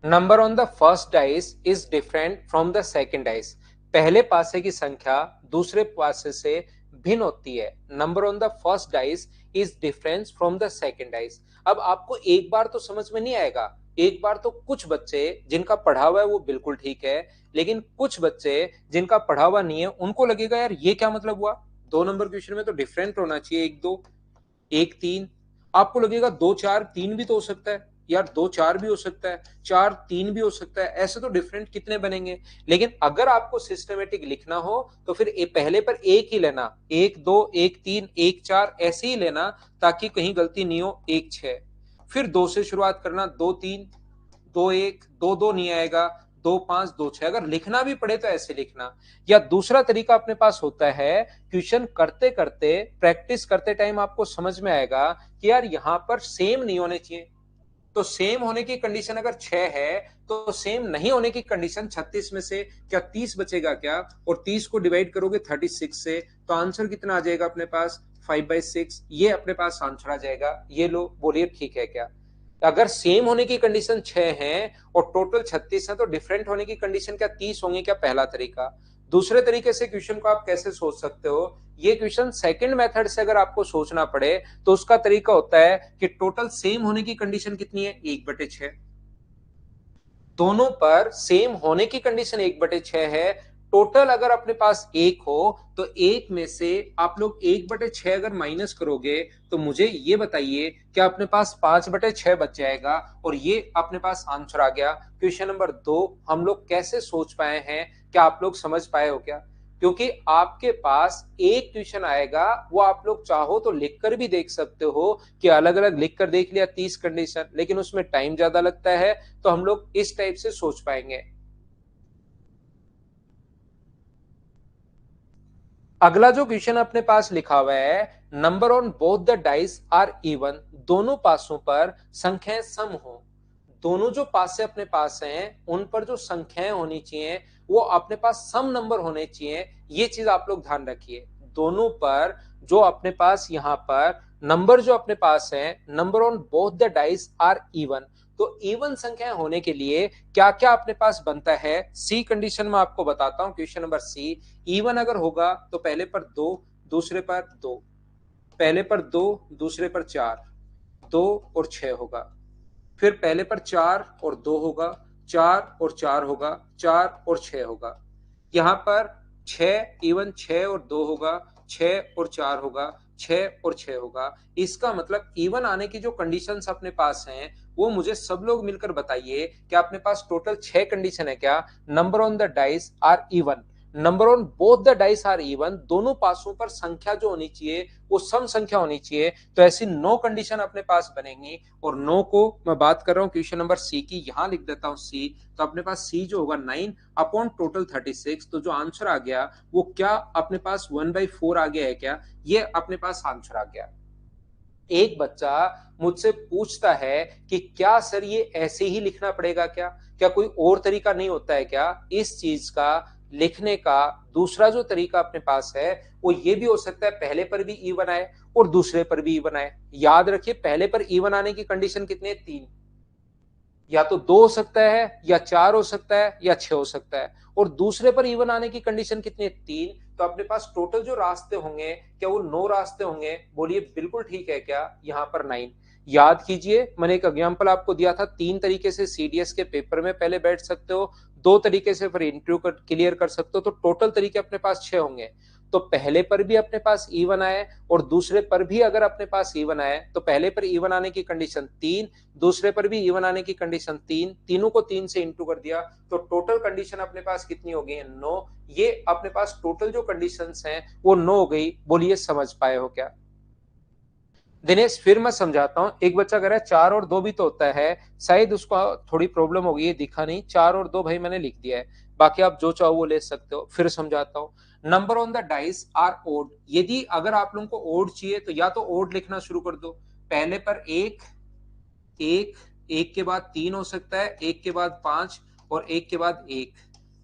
Number on the first dice is different from the second dice. पहले पासे की संख्या दूसरे पासे से भिन्न होती है। Number on the first dice is different from the second dice. अब आपको एक बार तो समझ में नहीं आएगा। एक बार तो कुछ बच्चे जिनका पढ़ा हुआ है वो बिल्कुल ठीक है, लेकिन कुछ बच्चे जिनका पढ़ा हुआ नहीं है उनको लगेगा यार ये क्या मतलब हुआ, 2 नंबर क्वेश्चन में तो डिफरेंट होना चाहिए, एक दो एक तीन। आपको लगेगा दो चार तीन भी तो हो सकता है यार, दो चार भी हो सकता है, चार तीन भी हो सकता है, ऐसे तो डिफरेंट कितने बनेंगे। लेकिन अगर आपको सिस्टमेटिक लिखना हो तो फिर पहले पर एक ही लेना, एक दो एक तीन एक चार ऐसे ही लेना, ताकि कहीं गलती नहीं हो। एक छह, फिर दो से शुरुआत करना, दो तीन दो एक, दो दो नहीं आएगा, दो पांच दो छह। अगर लिखना भी पड़े तो ऐसे लिखना। या दूसरा तरीका अपने पास होता है, क्वेश्चन करते करते प्रैक्टिस करते टाइम आपको समझ में आएगा कि यार यहां पर सेम नहीं होने चाहिए। तो सेम होने की कंडीशन अगर 6 है तो सेम नहीं होने की कंडीशन 36 में से क्या 30 बचेगा क्या? और 30 को डिवाइड करोगे 36 से तो आंसर कितना आ जाएगा अपने पास? 5/6। ये अपने पास आंसर आ जाएगा। ये लो, बोलिए ठीक है क्या? अगर सेम होने की कंडीशन 6 है और टोटल 36 है तो डिफरेंट होने की कंडीशन क्या 30 होंगे क्या? पहला तरीका। दूसरे तरीके से क्वेश्चन को आप कैसे सोच सकते हो? ये क्वेश्चन सेकंड मेथड से अगर आपको सोचना पड़े तो उसका तरीका होता है कि टोटल सेम होने की कंडीशन कितनी है? 1/6। दोनों पर सेम होने की कंडीशन 1/6 है। टोटल अगर अपने पास एक हो तो एक में से आप लोग 1/6 अगर माइनस करोगे तो मुझे ये बताइए क्या अपने पास 5/6 बच जाएगा? और ये अपने पास आंसर आ गया। क्वेश्चन नंबर 2 हम लोग कैसे सोच पाए हैं, क्या आप लोग समझ पाए हो क्या? क्योंकि आपके पास एक ट्यूशन आएगा, वो आप लोग चाहो तो लिखकर भी देख सकते हो कि अलग अलग लिखकर देख लिया 30 कंडीशन, लेकिन उसमें टाइम ज्यादा लगता है। तो हम लोग इस टाइप से सोच पाएंगे। अगला जो क्वेश्चन अपने पास लिखा हुआ है, number on both the dice are even. दोनों पासों पर संख्याएं सम हो। दोनों जो पासे अपने पास हैं उन पर जो संख्याएं होनी चाहिए वो अपने पास सम नंबर होने चाहिए। ये चीज आप लोग ध्यान रखिए। दोनों पर जो अपने पास यहाँ पर नंबर जो अपने पास है, number on both the dice are even. तो इवन संख्याएं होने के लिए क्या क्या अपने पास बनता है? सी कंडीशन में आपको बताता हूं। क्वेश्चन नंबर सी, इवन अगर होगा तो पहले पर दो, दूसरे पर दो, पहले पर दो, दूसरे पर चार, दो और छह होगा। फिर पहले पर चार और दो होगा, चार और चार होगा, चार और छह होगा। यहां पर छह, इवन छह और दो होगा, छह और चार होगा, छह और छह होगा। इसका मतलब इवन आने की जो कंडीशंस अपने पास हैं वो मुझे सब लोग मिलकर बताइए कि अपने पास टोटल 6 कंडीशन है क्या? Number on the dice are even, number on both the dice are even. दोनों पासों पर संख्या जो होनी चाहिए वो सम संख्या होनी चाहिए। तो ऐसी 9 कंडीशन अपने पास बनेंगी। और 9 को मैं बात कर रहा हूं क्वेश्चन नंबर सी की, यहां लिख देता हूं सी। तो अपने पास सी जो होगा 9 अपॉन टोटल 36। तो जो आंसर आ गया वो क्या अपने पास 1/4 आ गया है क्या? ये अपने पास आंसर आ गया। एक बच्चा मुझसे पूछता है कि क्या सर ये ऐसे ही लिखना पड़ेगा क्या? क्या कोई और तरीका नहीं होता है क्या इस चीज का लिखने का? दूसरा जो तरीका अपने पास है वो ये भी हो सकता है पहले पर भी इवन आए और दूसरे पर भी इवन आए। याद रखिए पहले पर इवन आने की कंडीशन कितनी है? 3। या तो 2 हो सकता है, या 4 हो सकता है, या 6 हो सकता है। और दूसरे पर इवन आने की कंडीशन कितनी है? 3। तो अपने पास टोटल जो रास्ते होंगे, क्या वो 9 रास्ते होंगे? बोलिए बिल्कुल ठीक है क्या? यहाँ पर 9। याद कीजिए, मैंने एक एग्जांपल आपको दिया था, 3 तरीके से सीडीएस के पेपर में पहले बैठ सकते हो, 2 तरीके से फिर इंटरव्यू क्लियर कर सकते हो, तो टोटल तरीके अपने पास 6 होंगे। तो पहले पर भी अपने पास E1 आए और दूसरे पर भी अगर अपने पास E1 आए, तो पहले पर E1 आने की कंडीशन 3, दूसरे पर भी E1 आने की कंडीशन 3, तीनों को 3 से इंटू कर दिया, तो टोटल कंडीशन अपने पास कितनी हो गई? 9। ये अपने पास टोटल जो कंडीशंस हैं वो 9 हो गई। बोलिए समझ पाए हो क्या? दिनेश फिर मैं समझाता हूँ। एक बच्चा कह रहा है 4 और 2 भी तो होता है, शायद उसको थोड़ी प्रॉब्लम हो गई है, दिखा नहीं। 4 और 2 भाई मैंने लिख दिया है, बाकी आप जो चाहो वो ले सकते हो। फिर समझाता हूँ। Number on the dice are odd. यदि अगर आप लोगों को ओड चाहिए तो या तो ओड लिखना शुरू कर दो। पहले पर एक, एक, एक के बाद 3 हो सकता है, एक के बाद 5 और एक के बाद एक,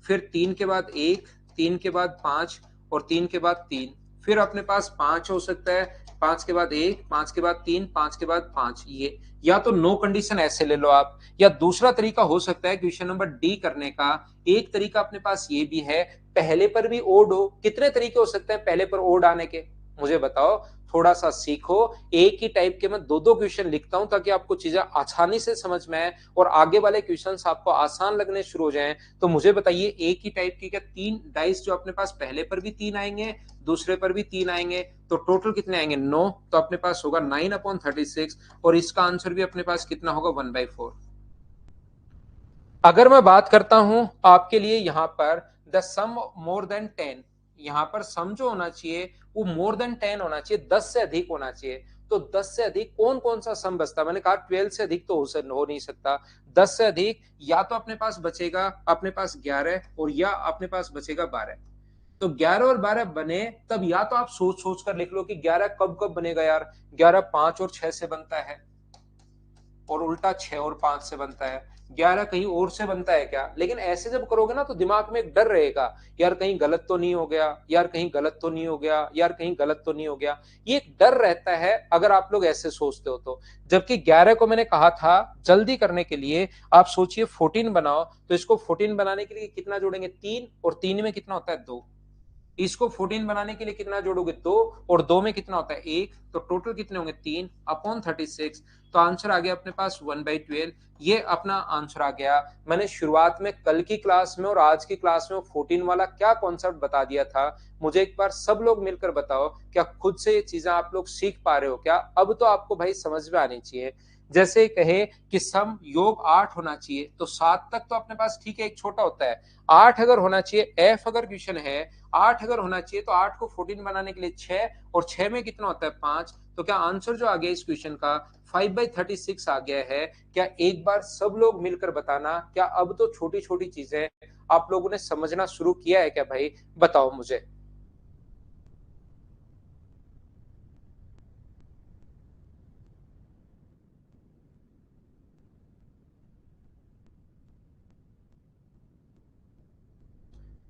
फिर 3 के बाद एक, 3 के बाद 5 और 3 के बाद 3, फिर अपने पास 5 हो सकता है, 5 के बाद एक, 5 के बाद 3, 5 के बाद 5। ये या तो नो कंडीशन ऐसे ले लो आप, या दूसरा तरीका हो सकता है क्वेश्चन नंबर डी करने का। एक तरीका अपने पास ये भी है, पहले पर भी ओड हो। कितने तरीके हो सकते हैं पहले पर ओड आने के? मुझे बताओ, थोड़ा सा सीखो। एक ही टाइप के मैं 2-2 क्वेश्चन लिखता हूं ताकि आपको चीजें आसानी से समझ में आए और आगे वाले क्वेश्चंस आपको आसान लगने शुरू हो जाएं। तो मुझे बताइए, एक ही टाइप की क्या 3 डाइस जो अपने पास पहले पर भी 3 आएंगे, दूसरे पर भी 3 आएंगे, तो टोटल कितने आएंगे? 9। तो अपने पास होगा 9/36 और इसका आंसर भी अपने पास कितना होगा? 1/4। अगर मैं बात करता हूं आपके लिए यहां पर द सम मोर देन 10, यहां पर सम जो होना चाहिए वो मोर देन 10 होना चाहिए, 10 से अधिक होना चाहिए। तो 10 से अधिक कौन कौन सा सम बचता है? मैंने कहा 12 से अधिक तो हो नहीं सकता। 10 से अधिक या तो अपने पास बचेगा अपने पास 11 और या अपने पास बचेगा 12। तो 11 और 12 बने तब या तो आप सोच सोच कर लिख लो कि 11 कब कब बनेगा यार। 11 5 और 6 से बनता है, और उल्टा 6 और 5 से बनता है। 11 कहीं और से बनता है क्या? लेकिन ऐसे जब करोगे ना तो दिमाग में एक डर रहेगा, यार कहीं गलत तो नहीं हो गया, यार कहीं गलत तो नहीं हो गया, यार कहीं गलत तो नहीं हो गया। ये एक डर रहता है अगर आप लोग ऐसे सोचते हो तो। जबकि 11 को मैंने कहा था जल्दी करने के लिए, आप सोचिए 14 बनाओ, तो इसको 14 बनाने के लिए कितना जोड़ेंगे? 3, और 3 में कितना होता है? 2। इसको 14 बनाने के लिए कितना जोड़ोगे? 2, और 2 में कितना होता है? 1। तो टोटल कितने होंगे? 3/36। तो आंसर आ गया अपने पास 1/12। ये अपना आंसर आ गया। मैंने शुरुआत में कल की क्लास में और आज की क्लास में 14 वाला क्या कॉन्सेप्ट बता दिया था, मुझे एक बार सब लोग मिलकर बताओ, क्या खुद से ये चीजें आप लोग सीख पा रहे हो क्या? अब तो आपको भाई समझ में आनी चाहिए। जैसे कहे कि सम योग 8 होना चाहिए, तो 7 तक तो अपने पास ठीक है, एक छोटा होता है। 8 अगर होना चाहिए, एफ अगर क्वेश्चन है, 8 अगर होना चाहिए, तो 8 को 14 बनाने के लिए 6, और 6 में कितना होता है? 5। तो क्या आंसर जो आ गया इस क्वेश्चन का 5/36 आ गया है? क्या एक बार सब लोग मिलकर बताना, क्या अब तो छोटी छोटी चीजें आप लोगों ने समझना शुरू किया है क्या भाई? बताओ मुझे।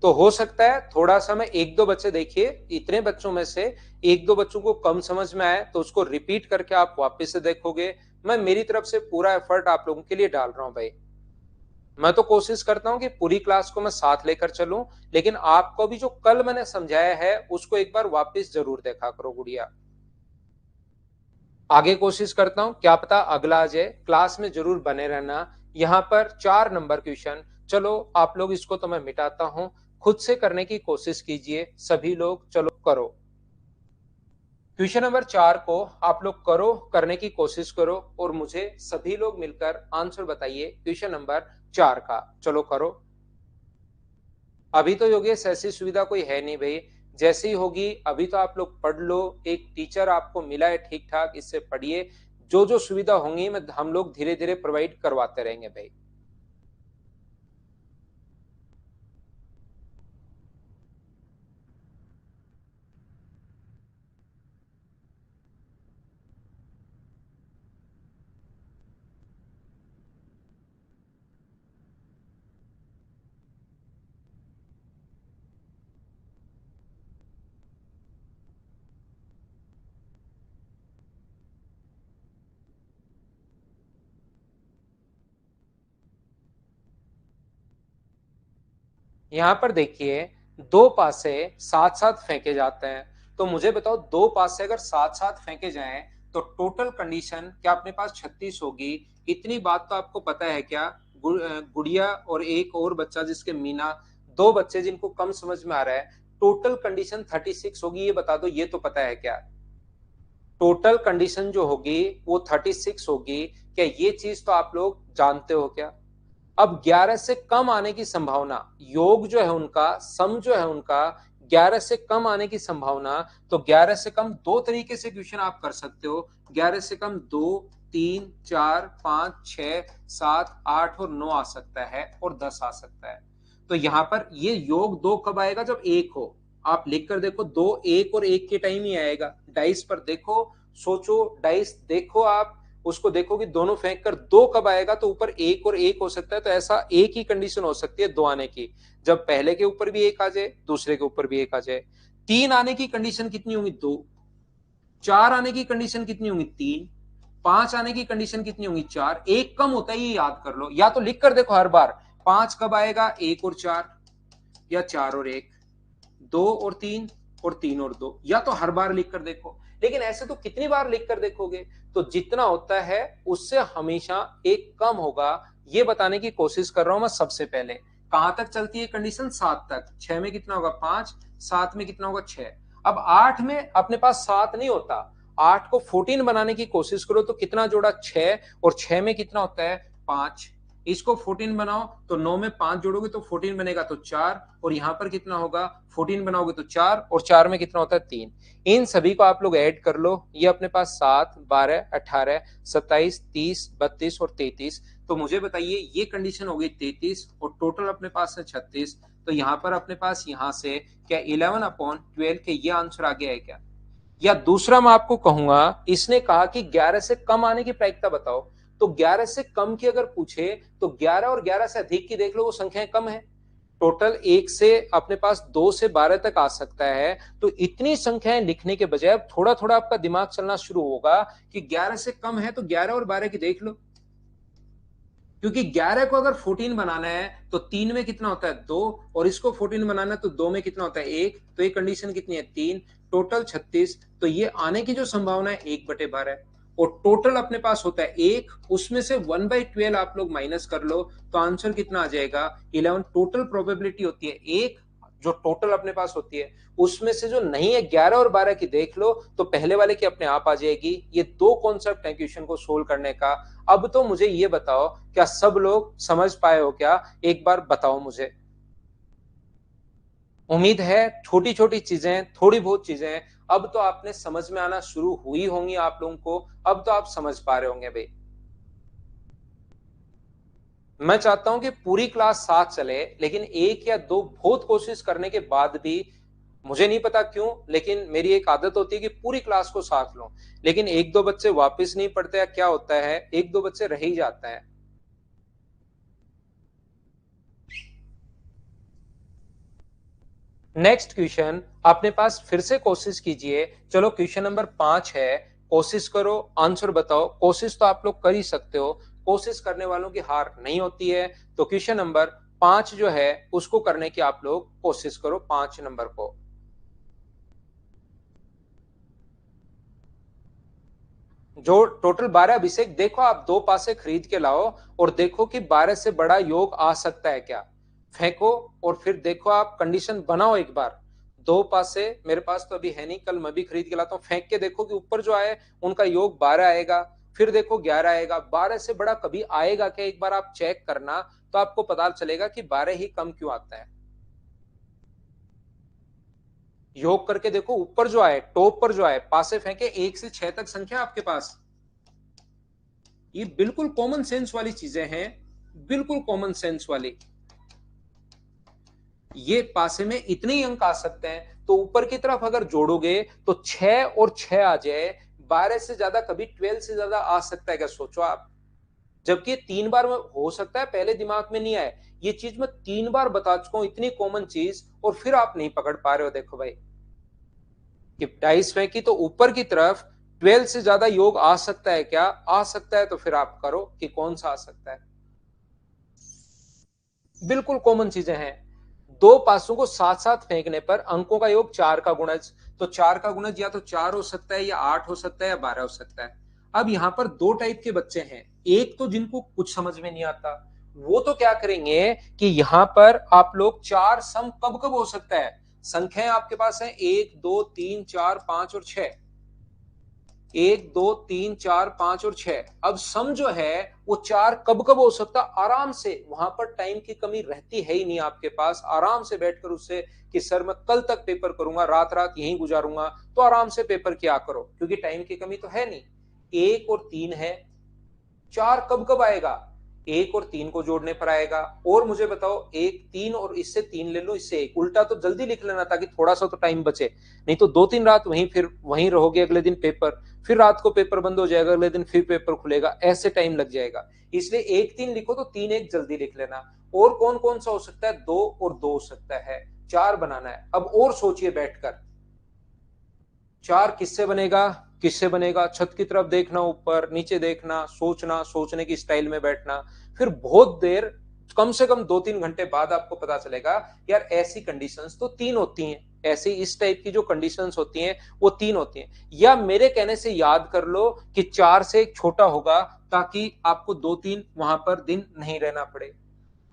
तो हो सकता है थोड़ा सा मैं एक दो बच्चे, देखिए इतने बच्चों में से एक दो बच्चों को कम समझ में आए तो उसको रिपीट करके आप वापस से देखोगे। मैं मेरी तरफ से पूरा एफर्ट आप लोगों के लिए डाल रहा हूं भाई। मैं तो कोशिश करता हूं कि पूरी क्लास को मैं साथ लेकर चलूं, लेकिन आपको भी जो कल मैंने समझाया है उसको एक बार वापस जरूर देखा करो गुड़िया। आगे कोशिश करता हूं, क्या पता अगला आ जाए। क्लास में जरूर बने रहना। यहां पर 4 नंबर क्वेश्चन, चलो आप लोग इसको तो मैं मिटाता हूं, खुद से करने की कोशिश कीजिए सभी लोग, चलो करो। क्वेश्चन नंबर 4 को आप लोग करो, करने की कोशिश करो, और मुझे सभी लोग मिलकर आंसर बताइए क्वेश्चन नंबर 4 का। चलो करो। अभी तो योगेश ऐसी सुविधा कोई है नहीं भाई, जैसी होगी अभी तो आप लोग पढ़ लो। एक टीचर आपको मिला है ठीक ठाक, इससे पढ़िए। जो जो सुविधा होंगी मैं हम लोग धीरे धीरे प्रोवाइड करवाते रहेंगे भाई। यहां पर देखिए, दो पासे साथ साथ फेंके जाते हैं, तो मुझे बताओ दो पासे अगर साथ साथ फेंके जाएं तो टोटल कंडीशन क्या अपने पास 36 होगी? इतनी बात तो आपको पता है क्या? गुड़िया और एक और बच्चा जिसके मीना, दो बच्चे जिनको कम समझ में आ रहा है, टोटल कंडीशन 36 होगी, ये बता दो, ये तो पता है क्या? टोटल कंडीशन जो होगी वो 36 होगी, क्या ये चीज तो आप लोग जानते हो क्या? अब 11 से कम आने की संभावना, योग जो है उनका, सम जो है उनका, 11 से कम आने की संभावना, तो 11 से कम दो तरीके से क्वेश्चन आप कर सकते हो। 11 से कम 2, 3, 4, 5, 6, 7, 8 और 9 आ सकता है, और 10 आ सकता है। तो यहां पर ये योग दो कब आएगा? जब एक हो। आप लिख कर देखो, दो एक और एक के टाइम ही आएगा। डाइस पर देखो, सोचो, डाइस देखो, आप उसको देखो कि दोनों फेंक कर दो कब आएगा, तो ऊपर एक और एक हो सकता है। तो ऐसा एक ही कंडीशन हो सकती है दो आने की, जब पहले के ऊपर भी एक आ जाए, दूसरे के ऊपर भी एक आ जाए। तीन आने की कंडीशन कितनी होगी? दो। चार आने की कंडीशन कितनी होगी? तीन। पांच आने की कंडीशन कितनी होगी? चार। एक कम होता है, ये याद कर लो, या तो लिख कर देखो हर बार, पांच कब आएगा? एक और चार, या चार और एक, दो और तीन, और तीन और दो, या तो हर बार लिख कर देखो। लेकिन ऐसे तो कितनी बार लिख कर देखोगे? तो जितना होता है उससे हमेशा एक कम होगा, ये बताने की कोशिश कर रहा हूं मैं सबसे पहले। कहां तक चलती है कंडीशन? सात तक। छह में कितना होगा? पांच। सात में कितना होगा? छह। अब आठ में अपने पास सात नहीं होता, आठ को 14 बनाने की कोशिश करो, तो कितना जोड़ा? छह। और छह में कितना होता है? पांच। इसको 14 बनाओ तो 9 में 5 जोड़ोगे तो 14 बनेगा, तो 4। और यहां पर कितना होगा? 14 बनाओगे तो 4, और 4 में कितना होता है? 3। इन सभी को आप लोग ऐड कर लो, ये अपने पास 7, 12, 18, 27, 30, 32 और 33। तो मुझे बताइए, ये कंडीशन हो गई 33, और टोटल अपने पास है 36। तो यहां पर अपने पास यहां से क्या 11/12 के ये आंसर आ गया है क्या? या दूसरा मैं आपको कहूंगा, इसने कहा कि 11 से कम आने की प्रायिकता बताओ, तो 11 से कम की अगर पूछे तो 11 और 11 से अधिक की देख लो, वो संख्याएं कम है। टोटल एक से अपने पास 2 से 12 तक आ सकता है। तो इतनी संख्याएं लिखने के बजाय अब थोड़ा थोड़ा आपका दिमाग चलना शुरू होगा कि 11 से कम है तो 11 और 12 की देख लो, क्योंकि 11 को अगर 14 बनाना है तो 3 में कितना होता है? 2। और इसको 14 बनाना है तो 2 में कितना होता है? 1। तो ये कंडीशन कितनी है? 3। टोटल 36। तो ये आने की जो संभावना है 1/12 है, और टोटल अपने पास होता है 1, उसमें से 1/12 आप लोग माइनस कर लो, तो आंसर कितना आ जाएगा? 11। टोटल प्रोबेबिलिटी होती है 1, जो टोटल अपने पास होती है, उसमें से जो नहीं है 11 और 12 की देख लो, तो पहले वाले की अपने आप आ जाएगी। ये दो कॉन्सेप्ट है क्वेश्चन को सोल्व करने का। अब तो मुझे ये बताओ, क्या सब लोग समझ पाए हो क्या? एक बार बताओ मुझे। उम्मीद है छोटी छोटी चीजें, थोड़ी बहुत चीजें अब तो आपने समझ में आना शुरू हुई होंगी आप लोगों को। अब तो आप समझ पा रहे होंगे भाई। मैं चाहता हूं कि पूरी क्लास साथ चले, लेकिन एक या दो बहुत कोशिश करने के बाद भी, मुझे नहीं पता क्यों, लेकिन मेरी एक आदत होती है कि पूरी क्लास को साथ लो, लेकिन एक दो बच्चे वापस नहीं पढ़ते, या क्या होता है, एक दो बच्चे रह ही जाते हैं। नेक्स्ट क्वेश्चन अपने पास फिर से कोशिश कीजिए। चलो क्वेश्चन नंबर 5 है, कोशिश करो, आंसर बताओ। कोशिश तो आप लोग कर ही सकते हो, कोशिश करने वालों की हार नहीं होती है। तो क्वेश्चन नंबर 5 जो है उसको करने की आप लोग कोशिश करो, 5 नंबर को। जो टोटल 12, अभिषेक देखो, आप दो पासे खरीद के लाओ और देखो कि 12 से बड़ा योग आ सकता है क्या। फेंको और फिर देखो, आप कंडीशन बनाओ एक बार। दो पासे मेरे पास तो अभी है नहीं, कल मैं भी खरीद के लाता हूँ। फेंक के देखो कि ऊपर जो आए उनका योग 12 आएगा, फिर देखो 11 आएगा। 12 से बड़ा कभी आएगा क्या, एक बार आप चेक करना, तो आपको पता चलेगा कि 12 ही कम क्यों आता है। योग करके देखो, ऊपर जो आए, टॉप पर जो आए, पासे फेंके, 1 से 6 तक संख्या आपके पास। ये बिल्कुल कॉमन सेंस वाली चीजें हैं, बिल्कुल कॉमन सेंस वाली। ये पासे में इतने ही अंक आ सकते हैं, तो ऊपर की तरफ अगर जोड़ोगे तो 6 और 6 आ जाए। 12 से ज्यादा कभी 12 से ज्यादा आ सकता है क्या, सोचो आप। जबकि 3 बार में हो सकता है पहले दिमाग में नहीं आए, ये चीज मैं 3 बार बता चुका हूं, इतनी कॉमन चीज, और फिर आप नहीं पकड़ पा रहे हो। देखो भाई, कि डाइस फेंकी तो ऊपर की तरफ 12 से ज्यादा योग आ सकता है क्या? आ सकता है, तो फिर आप करो कि कौन सा आ सकता है। बिल्कुल कॉमन चीजें हैं। दो पासों को साथ साथ फेंकने पर अंकों का योग 4 का गुणज, तो 4 का गुणज या तो 4 हो सकता है या 8 हो सकता है या 12 हो सकता है। अब यहाँ पर दो टाइप के बच्चे हैं, एक तो जिनको कुछ समझ में नहीं आता, वो तो क्या करेंगे कि यहाँ पर आप लोग चार सम कब कब हो सकता है, संख्याएं आपके पास है 1 2 3 4 5 और 6, 1 2 3 4 5 और 6। अब सम जो है वो चार कब कब हो सकता, आराम से, वहां पर टाइम की कमी रहती है ही नहीं आपके पास, आराम से बैठकर उससे कि सर मैं कल तक पेपर करूंगा, रात रात यहीं गुजारूंगा, तो आराम से पेपर किया करो, क्योंकि टाइम की कमी तो है नहीं। 1 और 3 है, चार कब कब आएगा, 1 और 3 को जोड़ने पर आएगा। और मुझे बताओ, 1 3 और इससे 3 ले लो, इससे 1, उल्टा तो जल्दी लिख लेना ताकि थोड़ा सा तो टाइम बचे, नहीं तो 2-3 रात वहीं फिर वहीं रहोगे, अगले दिन पेपर, फिर रात को पेपर बंद हो जाएगा, अगले दिन फिर पेपर खुलेगा, ऐसे टाइम लग जाएगा। इसलिए 1 3 लिखो तो 3 1 जल्दी लिख लेना। और कौन कौन सा हो सकता है, 2 और 2 हो सकता है, 4 बनाना है। अब और सोचिए बैठकर, 4 किससे बनेगा, किससे बनेगा, छत की तरफ देखना, ऊपर नीचे देखना, सोचना, सोचने की स्टाइल में बैठना, फिर बहुत देर, कम से कम 2-3 घंटे बाद आपको पता चलेगा यार ऐसी कंडीशंस तो 3 होती हैं, ऐसी इस टाइप की जो कंडीशंस होती हैं वो 3 होती हैं। या मेरे कहने से याद कर लो कि 4 से एक छोटा होगा, ताकि आपको 2-3 वहां पर दिन नहीं रहना पड़े।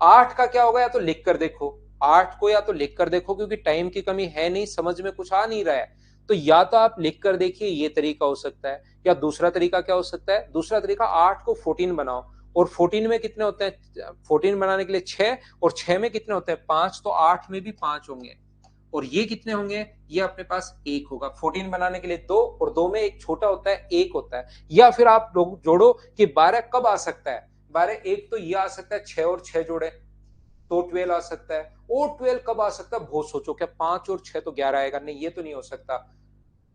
8 का क्या होगा, या तो लिख कर देखो, 8 को या तो लिख कर देखो, क्योंकि टाइम की कमी है नहीं, समझ में कुछ आ नहीं रहा है, तो या तो आप लिख कर देखिए, ये तरीका हो सकता है। या दूसरा तरीका क्या हो सकता है, दूसरा तरीका 8 को 14 बनाओ, और 14 में कितने होते हैं, 14 बनाने के लिए 6, और 6 में कितने होते हैं 5, तो 8 में भी 5 होंगे, और ये कितने होंगे, ये अपने पास 1 होगा। 14 बनाने के लिए 2, और 2 में एक छोटा होता है, 1 होता है। या फिर आप लोग जोड़ो कि 12 कब आ सकता है, 12 एक तो ये आ सकता है, 6 और 6 जोड़े तो 12 आ सकता है। और 12 कब आ सकता है, बहुत सोचो, क्या 5 और 6 तो 11 आएगा, नहीं ये तो नहीं हो सकता।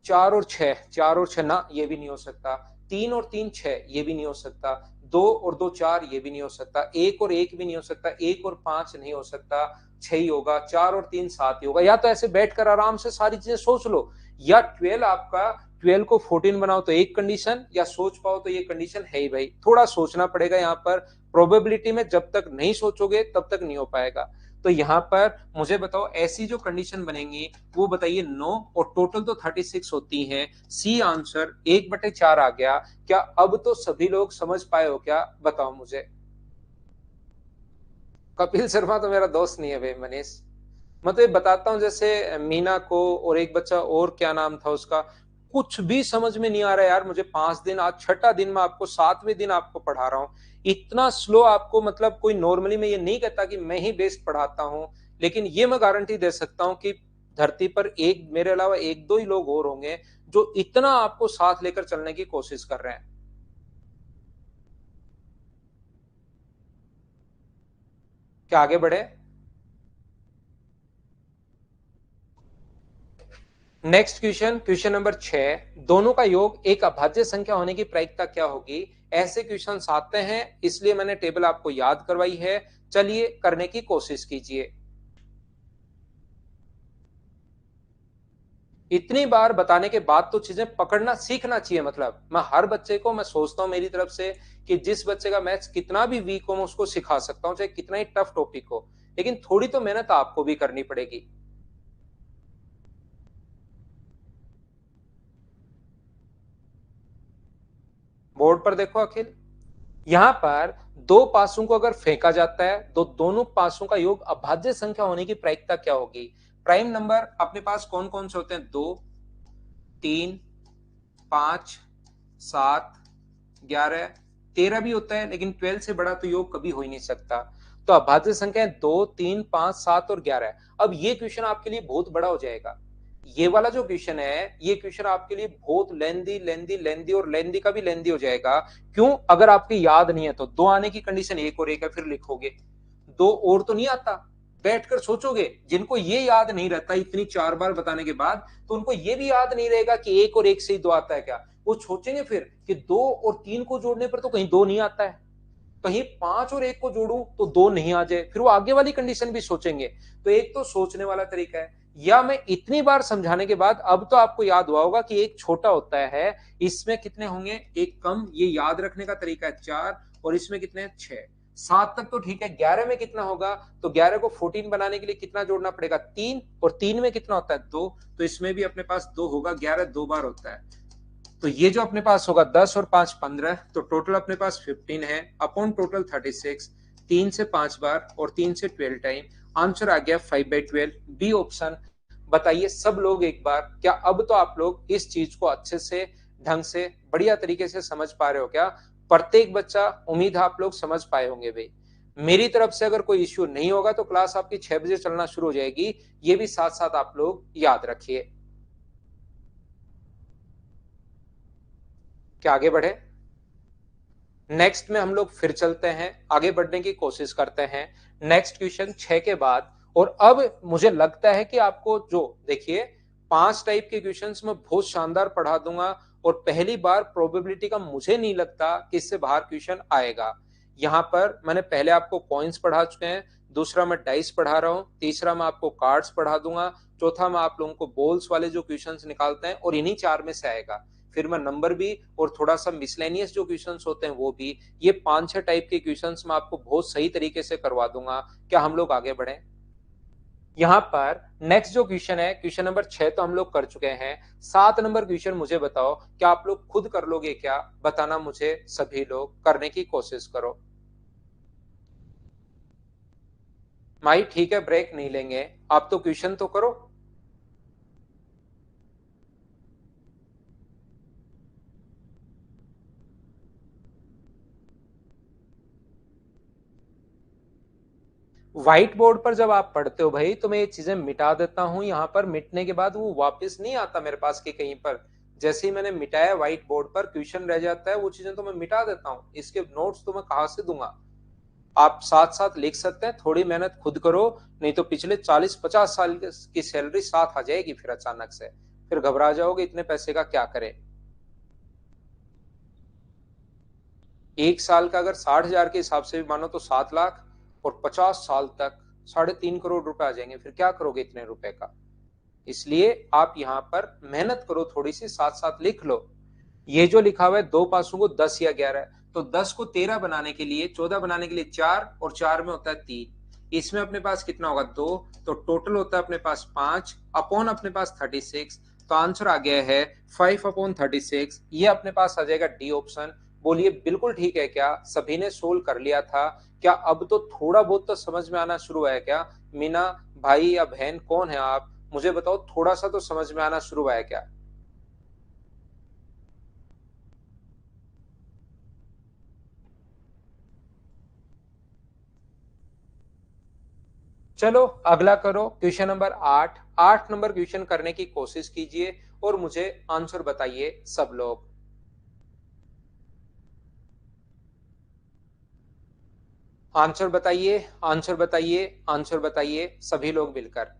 4 और 6, 4 और 6 ना, ये भी नहीं हो सकता। 3 और 3 6, ये भी नहीं हो सकता। 2 और 2 4, ये भी नहीं हो सकता। 1 और 1 भी नहीं हो सकता। 1 और 5 नहीं हो सकता, 6 ही होगा। 4 और 3 7 ही होगा। या तो ऐसे बैठकर आराम से सारी चीजें सोच लो, या 12 आपका, 12 को 14 बनाओ तो एक कंडीशन, या सोच पाओ तो ये कंडीशन है ही भाई, थोड़ा सोचना पड़ेगा यहाँ पर। प्रोबेबिलिटी में जब तक नहीं सोचोगे तब तक नहीं हो पाएगा। तो यहाँ पर मुझे बताओ, ऐसी जो कंडीशन बनेंगी वो बताइए 9, और टोटल तो 36 होती हैं। सी आंसर 1/4 आ गया। क्या अब तो सभी लोग समझ पाए हो क्या, बताओ मुझे। कपिल शर्मा तो मेरा दोस्त नहीं है भाई मनीष, मैं तो ये बताता हूँ, जैसे मीना को, और एक बच्चा और क्या नाम था उसका, कुछ भी समझ में नहीं आ रहा यार मुझे। 5 दिन, आज छठा दिन मैं आपको, 7वें दिन आपको पढ़ा रहा हूँ, इतना स्लो आपको, मतलब कोई नॉर्मली मैं ये नहीं कहता कि मैं ही बेस्ट पढ़ाता हूँ, लेकिन ये मैं गारंटी दे सकता हूँ कि धरती पर एक मेरे अलावा एक दो ही लोग और होंगे जो इतना आपको साथ लेकर चलने की कोशिश कर रहे हैं। क्या आगे बढ़े। नेक्स्ट क्वेश्चन, क्वेश्चन नंबर 6, दोनों का योग एक अभाज्य संख्या होने की प्रायिकता क्या होगी। ऐसे क्वेश्चन आते हैं, इसलिए मैंने टेबल आपको याद करवाई है, चलिए करने की कोशिश कीजिए। इतनी बार बताने के बाद तो चीजें पकड़ना सीखना चाहिए। मतलब मैं हर बच्चे को, मैं सोचता हूं मेरी तरफ से कि जिस बच्चे का मैथ्स कितना भी वीक हो मैं उसको सिखा सकता हूं, चाहे कितना ही टफ टॉपिक हो, लेकिन थोड़ी तो मेहनत आपको भी करनी पड़ेगी। बोर्ड पर देखो अखिल, यहां पर दो पासों को अगर फेंका जाता है तो दोनों पासों का योग अभाज्य संख्या होने की प्रायिकता क्या होगी। प्राइम नंबर अपने पास कौन कौन से होते हैं, 2 3 5 7 11 13 भी होता है, लेकिन 12 से बड़ा तो योग कभी हो ही नहीं सकता। तो अभाज्य संख्या 2 3 5 7 और 11। अब ये क्वेश्चन आपके लिए बहुत बड़ा हो जाएगा। ये वाला जो क्वेश्चन है, ये क्वेश्चन आपके लिए बहुत लेंदी लेंदी लेंदी और लेंदी का भी लेंदी हो जाएगा। क्यों, अगर आपके याद नहीं है तो दो आने की कंडीशन एक और एक है, फिर लिखोगे दो और तो नहीं आता, बैठकर सोचोगे। जिनको ये याद नहीं रहता इतनी 4 बार बताने के बाद, तो उनको ये भी याद नहीं रहेगा कि एक और एक से ही दो आता है क्या। वो सोचेंगे फिर कि 2 और 3 को जोड़ने पर तो कहीं 2 नहीं आता है, कहीं 5 और 1 को जोड़ूं तो 2 नहीं आ जाए, फिर वो आगे वाली कंडीशन भी सोचेंगे। तो एक तो सोचने वाला तरीका है। या मैं इतनी बार समझाने के बाद अब तो आपको याद हुआ होगा कि एक छोटा होता है, इसमें कितने होंगे, एक कम, ये याद रखने का तरीका है 4, और इसमें कितने हैं 6। 7 तक तो ठीक है, 11 में कितना होगा? तो 11 को 14 बनाने के लिए कितना जोड़ना पड़ेगा? 3, और 3 में कितना होता है? 2, तो इसमें भी अपने पास 2 होगा, 11 दो बार होता है। तो ये जो अपने पास होगा 10 और 5 15, तो टोटल अपने पास 15 है अपॉन टोटल 36, 3 से 5 बार और 3 से 12 टाइम। आंसर आ गया 5/12, बी ऑप्शन। बताइए सब लोग एक बार, क्या अब तो आप लोग इस चीज को अच्छे से, ढंग से, बढ़िया तरीके से समझ पा रहे हो क्या? प्रत्येक बच्चा, उम्मीद है आप लोग समझ पाए होंगे भाई। मेरी तरफ से अगर कोई इश्यू नहीं होगा तो क्लास आपकी 6 बजे चलना शुरू हो जाएगी, ये भी साथ साथ आप लोग याद रखिए। क्या आगे बढ़े? नेक्स्ट में हम लोग फिर चलते हैं, आगे बढ़ने की कोशिश करते हैं। नेक्स्ट क्वेश्चन 6 के बाद। और अब मुझे लगता है कि आपको जो, देखिए 5 टाइप के क्वेश्चंस मैं बहुत शानदार पढ़ा दूंगा, और पहली बार प्रोबेबिलिटी का मुझे नहीं लगता कि इससे बाहर क्वेश्चन आएगा। यहां पर मैंने पहले आपको कॉइन्स पढ़ा चुके हैं, दूसरा मैं डाइस पढ़ा रहा हूं, तीसरा मैं आपको कार्ड्स पढ़ा दूंगा, चौथा मैं आप लोगों को बॉल्स वाले जो क्वेश्चंस निकालते हैं, और इन्हीं 4 में से आएगा। फिर मैं नंबर भी और थोड़ा सा मिसलेनियस जो क्वेश्चंस होते हैं वो भी, ये 5-6 टाइप के क्वेश्चंस मैं आपको बहुत सही तरीके से करवा दूंगा। क्या हम लोग आगे बढ़े? यहां पर नेक्स्ट जो क्वेश्चन है, क्वेश्चन नंबर 6 तो हम लोग कर चुके हैं। 7 नंबर क्वेश्चन मुझे बताओ, क्या आप लोग खुद कर लोगे क्या? बताना मुझे, सभी लोग करने की कोशिश करो। भाई ठीक है, ब्रेक नहीं लेंगे, आप तो क्वेश्चन तो करो। व्हाइट बोर्ड पर जब आप पढ़ते हो भाई, तो मैं ये चीजें मिटा देता हूं, यहां पर मिटने के बाद वो वापस नहीं आता मेरे पास कि कहीं पर। जैसे ही मैंने मिटाया व्हाइट बोर्ड पर, क्वेश्चन रह जाता है, वो चीजें तो मैं मिटा देता हूँ, इसके नोट्स तो मैं कहां से दूंगा? आप साथ साथ लिख सकते हैं, थोड़ी मेहनत खुद करो, नहीं तो पिछले 40-50 साल की सैलरी साथ आ जाएगी फिर अचानक से, फिर घबरा जाओगे इतने पैसे का क्या करें। एक साल का अगर 60,000 के हिसाब से भी मानो तो 7 लाख, और 50 साल तक 3.5 करोड़ रुपए आ जाएंगे, फिर क्या करोगे इतने रुपए का? इसलिए आप यहां पर मेहनत करो थोड़ी सी, साथ साथ लिख लो। ये जो लिखा हुआ है दो पासों को 10 या 11, तो 10 को 13 बनाने के लिए, 14 बनाने के लिए 4, और 4 में होता है 3, इसमें अपने पास कितना होगा? 2, तो टोटल होता है अपने पास 5 अपॉन अपने पास 36। तो आंसर आ गया है 5/36, ये अपने पास आ जाएगा डी ऑप्शन। बोलिए बिल्कुल ठीक है क्या? सभी ने सोल्व कर लिया था क्या? अब तो थोड़ा बहुत तो समझ में आना शुरू है क्या? मीना भाई या बहन कौन है आप, मुझे बताओ, थोड़ा सा तो समझ में आना शुरू है क्या? चलो अगला करो, क्वेश्चन नंबर 8। 8 नंबर क्वेश्चन करने की कोशिश कीजिए और मुझे आंसर बताइए सब लोग। आंसर बताइए, आंसर बताइए, आंसर बताइए सभी लोग मिलकर।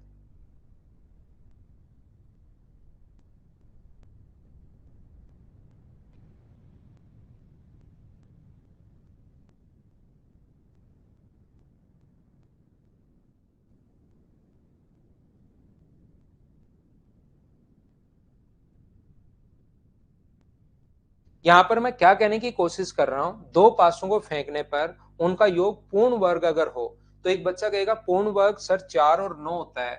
यहां पर मैं क्या कहने की कोशिश कर रहा हूं, दो पासों को फेंकने पर उनका योग पूर्ण वर्ग अगर हो, तो एक बच्चा कहेगा पूर्ण वर्ग सर 4 और 9 होता है।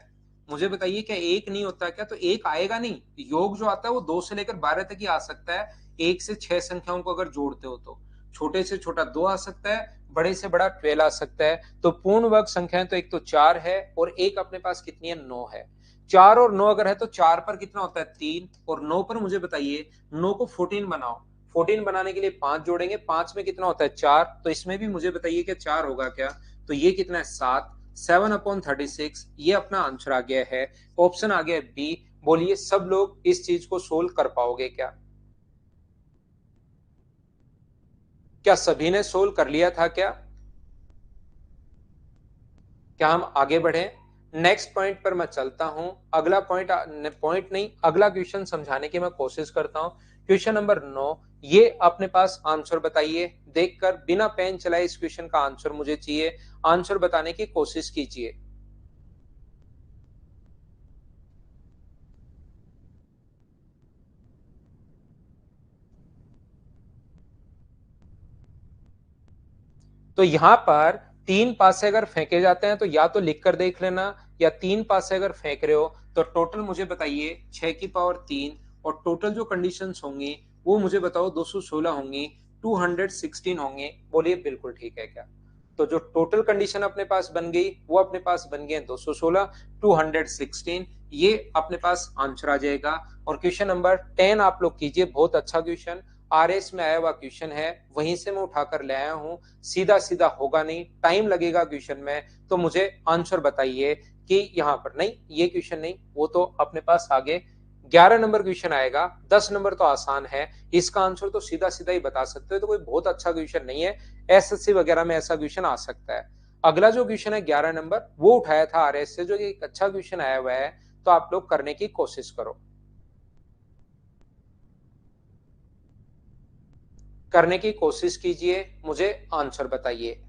मुझे बताइए क्या एक नहीं होता क्या? तो एक आएगा नहीं, योग जो आता है वो 2 से लेकर 12 तक ही आ सकता है। 1 से 6 संख्याओं को अगर जोड़ते हो तो छोटे से छोटा 2 आ सकता है, बड़े से बड़ा 12 आ सकता है। तो पूर्ण वर्ग संख्याएं तो एक तो 4 है, और एक अपने पास कितनी है? 9 है। 4 और 9 अगर है तो 4 पर कितना होता है? 3, और 9 पर मुझे बताइए, 9 को 14 बनाओ। 14 बनाने के लिए 5 जोड़ेंगे, 5 में कितना होता है? 4, तो इसमें भी मुझे बताइए कि 4 होगा क्या? तो ये कितना है? 7, 7/36, ये अपना आंसर आ गया है, ऑप्शन आ गया है बी। बोलिए सब लोग इस चीज को सोल्व कर पाओगे क्या? क्या सभी ने सोल्व कर लिया था क्या? क्या हम आगे बढ़े? नेक्स्ट पॉइंट पर मैं चलता हूं। अगला पॉइंट, पॉइंट नहीं, अगला क्वेश्चन समझाने की मैं कोशिश करता हूं। क्वेश्चन नंबर 9, ये अपने पास आंसर बताइए देखकर, बिना पेन चलाए इस क्वेश्चन का आंसर मुझे चाहिए, आंसर बताने की कोशिश कीजिए। तो यहां पर 3 पासे अगर फेंके जाते हैं तो या तो लिख कर देख लेना, या 3 पासे अगर फेंक रहे हो तो टोटल मुझे बताइए 6 की पावर 3, और टोटल जो कंडीशंस होंगी वो मुझे बताओ 216 होंगी, 216 होंगे। बोलिए बिल्कुल ठीक है क्या? तो जो टोटल कंडीशन अपने पास बन गई वो अपने पास बन गए 216, 216, ये अपने पास आंसर आ जाएगा। और क्वेश्चन नंबर 10 आप लोग कीजिए, बहुत अच्छा क्वेश्चन, आरएस में आया हुआ क्वेश्चन है, वहीं से मैं उठाकर ले आया हूं, सीधा सीधा होगा नहीं, टाइम लगेगा क्वेश्चन में, तो मुझे आंसर बताइए कि यहां पर नहीं, ये क्वेश्चन नहीं, वो तो अपने पास आगे 11 नंबर क्वेश्चन आएगा, 10 नंबर तो आसान है, इसका आंसर तो सीधा सीधा ही बता सकते हो, तो कोई बहुत अच्छा क्वेश्चन नहीं है, एसएससी वगैरह में ऐसा क्वेश्चन आ सकता है। अगला जो क्वेश्चन है 11 नंबर, वो उठाया था आरएस से, जो एक अच्छा क्वेश्चन आया हुआ है, तो आप लोग करने की कोशिश करो, करने की कोशिश कीजिए, मुझे आंसर बताइए।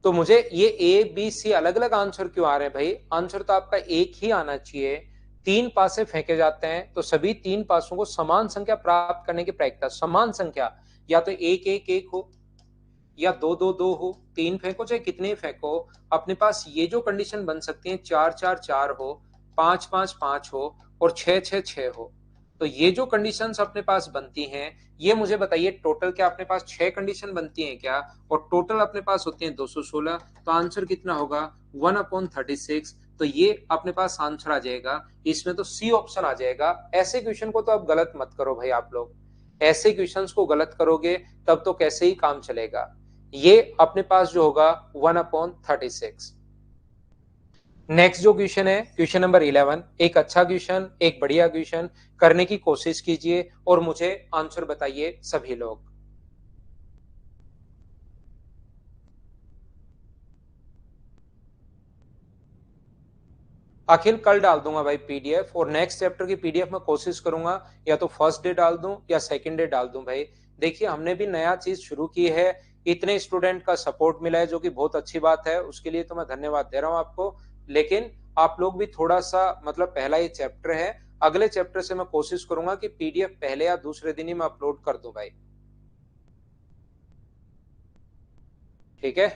तो मुझे ये ए बी सी अलग अलग आंसर क्यों आ रहे हैं भाई? आंसर तो आपका एक ही आना चाहिए। 3 पासे फेंके जाते हैं तो सभी 3 पासों को समान संख्या प्राप्त करने की प्रायिकता, समान संख्या, या तो एक एक एक हो, या दो दो दो हो, 3 फेंको चाहे कितने फेंको, अपने पास ये जो कंडीशन बन सकती है 4 4 4 हो, 5 5 5 हो, और 6 6 6 हो। तो ये जो कंडीशंस अपने पास बनती हैं, ये मुझे बताइए टोटल क्या अपने पास 6 कंडीशन बनती हैं क्या? और टोटल अपने पास होती हैं 216, तो आंसर कितना होगा 1/36। तो ये अपने पास आंसर आ जाएगा, इसमें तो सी ऑप्शन आ जाएगा। ऐसे क्वेश्चन को तो आप गलत मत करो भाई, आप लोग ऐसे क्वेश्चंस को गलत करोगे तब तो कैसे ही काम चलेगा। ये अपने पास जो होगा 1/36। नेक्स्ट जो क्वेश्चन है क्वेश्चन नंबर 11, एक अच्छा क्वेश्चन, एक बढ़िया क्वेश्चन, करने की कोशिश कीजिए और मुझे आंसर बताइए सभी लोग। अखिल कल डाल दूंगा भाई पीडीएफ, और नेक्स्ट चैप्टर की पीडीएफ में कोशिश करूंगा या तो फर्स्ट डे डाल दूं या सेकंड डे डाल दूं भाई। देखिए हमने भी नया चीज शुरू की है, इतने स्टूडेंट का सपोर्ट मिला है जो कि बहुत अच्छी बात है, उसके लिए तो मैं धन्यवाद दे रहा हूं आपको। लेकिन आप लोग भी थोड़ा सा, मतलब पहला ये चैप्टर है, अगले चैप्टर से मैं कोशिश करूंगा कि पीडीएफ पहले या दूसरे दिन ही मैं अपलोड कर दूं भाई, ठीक है?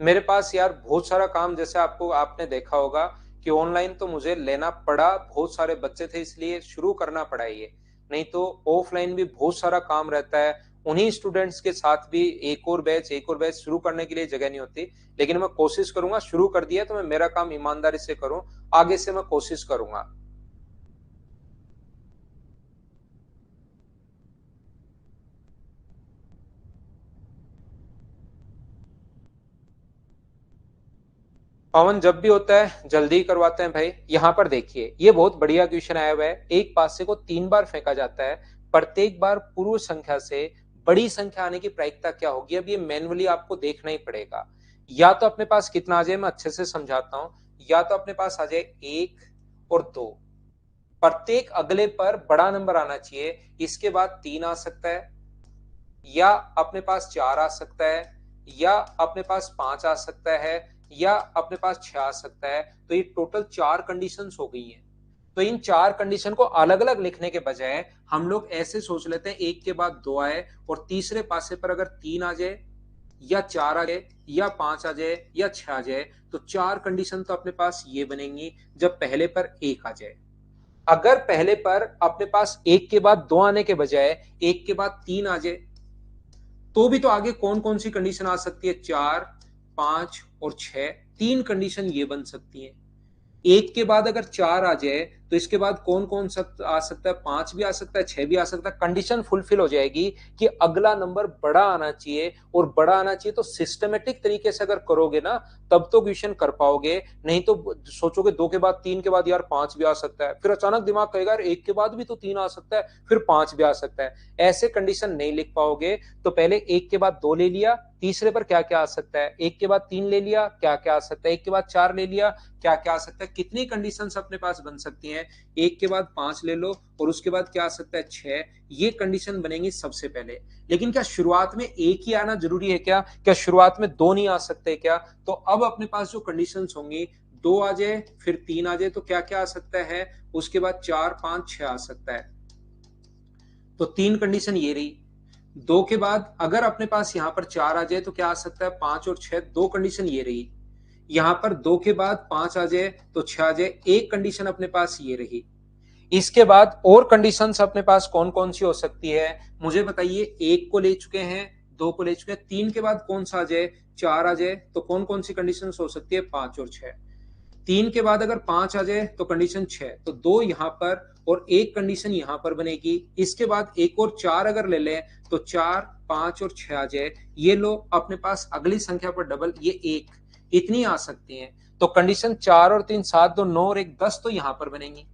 मेरे पास यार बहुत सारा काम, जैसे आपको आपने देखा होगा कि ऑनलाइन तो मुझे लेना पड़ा, बहुत सारे बच्चे थे इसलिए शुरू करना पड़ा ये, नहीं तो ऑफलाइन भी बहुत सारा काम रहता है, उन्हीं स्टूडेंट्स के साथ भी एक और बैच शुरू करने के लिए जगह नहीं होती। लेकिन मैं कोशिश करूंगा, शुरू कर दिया तो मैं मेरा काम ईमानदारी से करूं, आगे से मैं कोशिश करूंगा। पवन, जब भी होता है जल्दी करवाते हैं भाई। यहाँ पर देखिए ये बहुत बढ़िया क्वेश्चन आया हुआ है, एक पासे को 3 बार फेंका जाता है, प्रत्येक बार पूर्व संख्या से बड़ी संख्या आने की प्रायिकता क्या होगी? अब ये मैन्युअली आपको देखना ही पड़ेगा। या तो अपने पास कितना आ जाए, मैं अच्छे से समझाता हूँ, या तो अपने पास आ जाए 1 और 2, प्रत्येक अगले पर बड़ा नंबर आना चाहिए, इसके बाद 3 आ सकता है, या अपने पास 4 आ सकता है, या अपने पास 5 आ सकता है, या अपने पास 6 आ सकता है। तो ये टोटल 4 कंडीशंस हो गई हैं। तो इन 4 कंडीशन को अलग अलग लिखने के बजाय हम लोग ऐसे सोच लेते हैं, एक के बाद 2 आए और तीसरे पासे पर अगर 3 आ जाए, या 4 आ जाए, या 5 आ जाए, या 6 आ जाए, तो 4 कंडीशन तो अपने पास ये बनेंगी जब पहले पर 1 आ जाए। अगर पहले पर अपने पास एक के बाद 2 आने के बजाय एक के बाद 3 आ जाए, तो भी तो आगे कौन कौन सी कंडीशन आ सकती है? 4, 5 और 6, 3 कंडीशन ये बन सकती है। एक के बाद अगर 4 आ जाए तो इसके बाद कौन कौन सा आ सकता है? 5 भी आ सकता है, 6 भी आ सकता है। कंडीशन फुलफिल हो जाएगी कि अगला नंबर बड़ा आना चाहिए, और बड़ा आना चाहिए तो सिस्टमेटिक तरीके से अगर करोगे ना तब तो क्वेश्चन कर पाओगे, नहीं तो सोचोगे 2 के बाद 3 के बाद यार 5 भी आ सकता है, फिर अचानक दिमाग कहेगा यार 1 के बाद भी तो 3 आ सकता है, फिर 5 भी आ सकता है, ऐसे कंडीशन नहीं लिख पाओगे। तो पहले 1 के बाद 2 ले लिया, तीसरे पर क्या क्या आ सकता है, 1 के बाद 3 ले लिया, क्या क्या आ सकता है, 1 के बाद 4 ले लिया, क्या क्या आ सकता है, कितनी कंडीशंस अपने पास बन सकती हैं, हैं, एक के बाद 5 ले लो और उसके बाद क्या आ सकता है 6, ये कंडीशन बनेगी सबसे पहले। लेकिन क्या शुरुआत में एक ही आना जरूरी है क्या शुरुआत में दो नहीं आ सकते क्या? तो अब अपने पास जो कंडीशंस होंगी, दो आ जाए फिर तीन आ जाए तो क्या क्या आ सकता है, उसके बाद 4 5 6 आ सकता है। तो तीन कंडीशन ये रही। दो के बाद अगर अपने पास यहां पर 4 आ जाए तो क्या आ सकता है 5 और 6, दो कंडीशन ये रही। यहां पर दो के बाद 5 आ जाए तो 6 आ जाए, एक कंडीशन अपने पास ये रही। इसके बाद और कंडीशंस अपने पास कौन कौन सी हो सकती है मुझे बताइए। एक को ले चुके हैं, दो को ले चुके हैं, तीन के बाद कौन सा आ जाए, 4 आ जाए, तो कौन कौन सी कंडीशंस हो सकती है, 5 और 6। तीन के बाद अगर 5 आ जाए तो कंडीशन 6, तो दो यहां पर और एक कंडीशन यहां पर बनेगी। इसके बाद एक और 4 अगर ले लें तो 4 5 और 6 आ जाए, ये लो अपने पास अगली संख्या पर डबल, ये एक, इतनी आ सकती हैं। तो कंडीशन 4 और 3 7 2 9 और 1 10 तो यहां पर बनेंगी।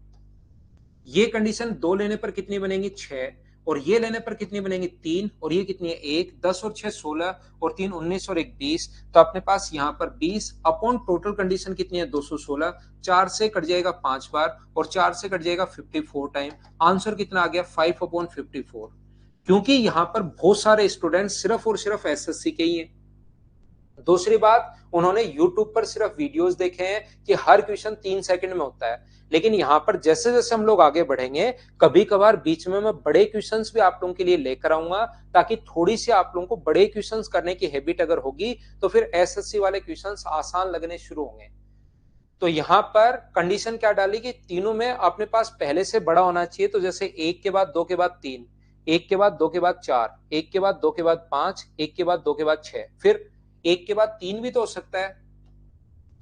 ये कंडीशन दो लेने पर कितनी बनेगी 6, और ये लेने पर कितनी बनेगी 3, और ये कितनी है 1, 10 और 6 16 और 3 19 और 1 20। तो अपने पास यहां पर 20 अपॉन टोटल कंडीशन कितनी है 216। 4 से कट जाएगा 5 बार और 4 से कट जाएगा 54 टाइम। आंसर कितना आ गया 5 अपॉन 54। क्योंकि यहां पर बहुत सारे स्टूडेंट सिर्फ और सिर्फ एसएससी के ही हैं। दूसरी बात, उन्होंने YouTube पर सिर्फ वीडियोस देखे हैं कि हर क्वेश्चन 3 सेकंड में होता है। लेकिन यहाँ पर जैसे जैसे हम लोग आगे बढ़ेंगे, कभी कभार बीच में मैं बड़े क्वेश्चंस भी आप लोगों के लिए लेकर आऊंगा, ताकि थोड़ी सी आप लोगों को बड़े क्वेश्चंस करने की हैबिट अगर होगी तो फिर एसएससी वाले क्वेश्चंस आसान लगने शुरू होंगे। तो यहाँ पर कंडीशन क्या डाली कि तीनों में अपने पास पहले से बड़ा होना चाहिए। तो जैसे एक के बाद दो के बाद तीन, एक के बाद दो के बाद चार, एक के बाद दो के बाद पांच, एक के बाद दो के बाद छह, फिर एक के बाद तीन भी तो हो सकता है,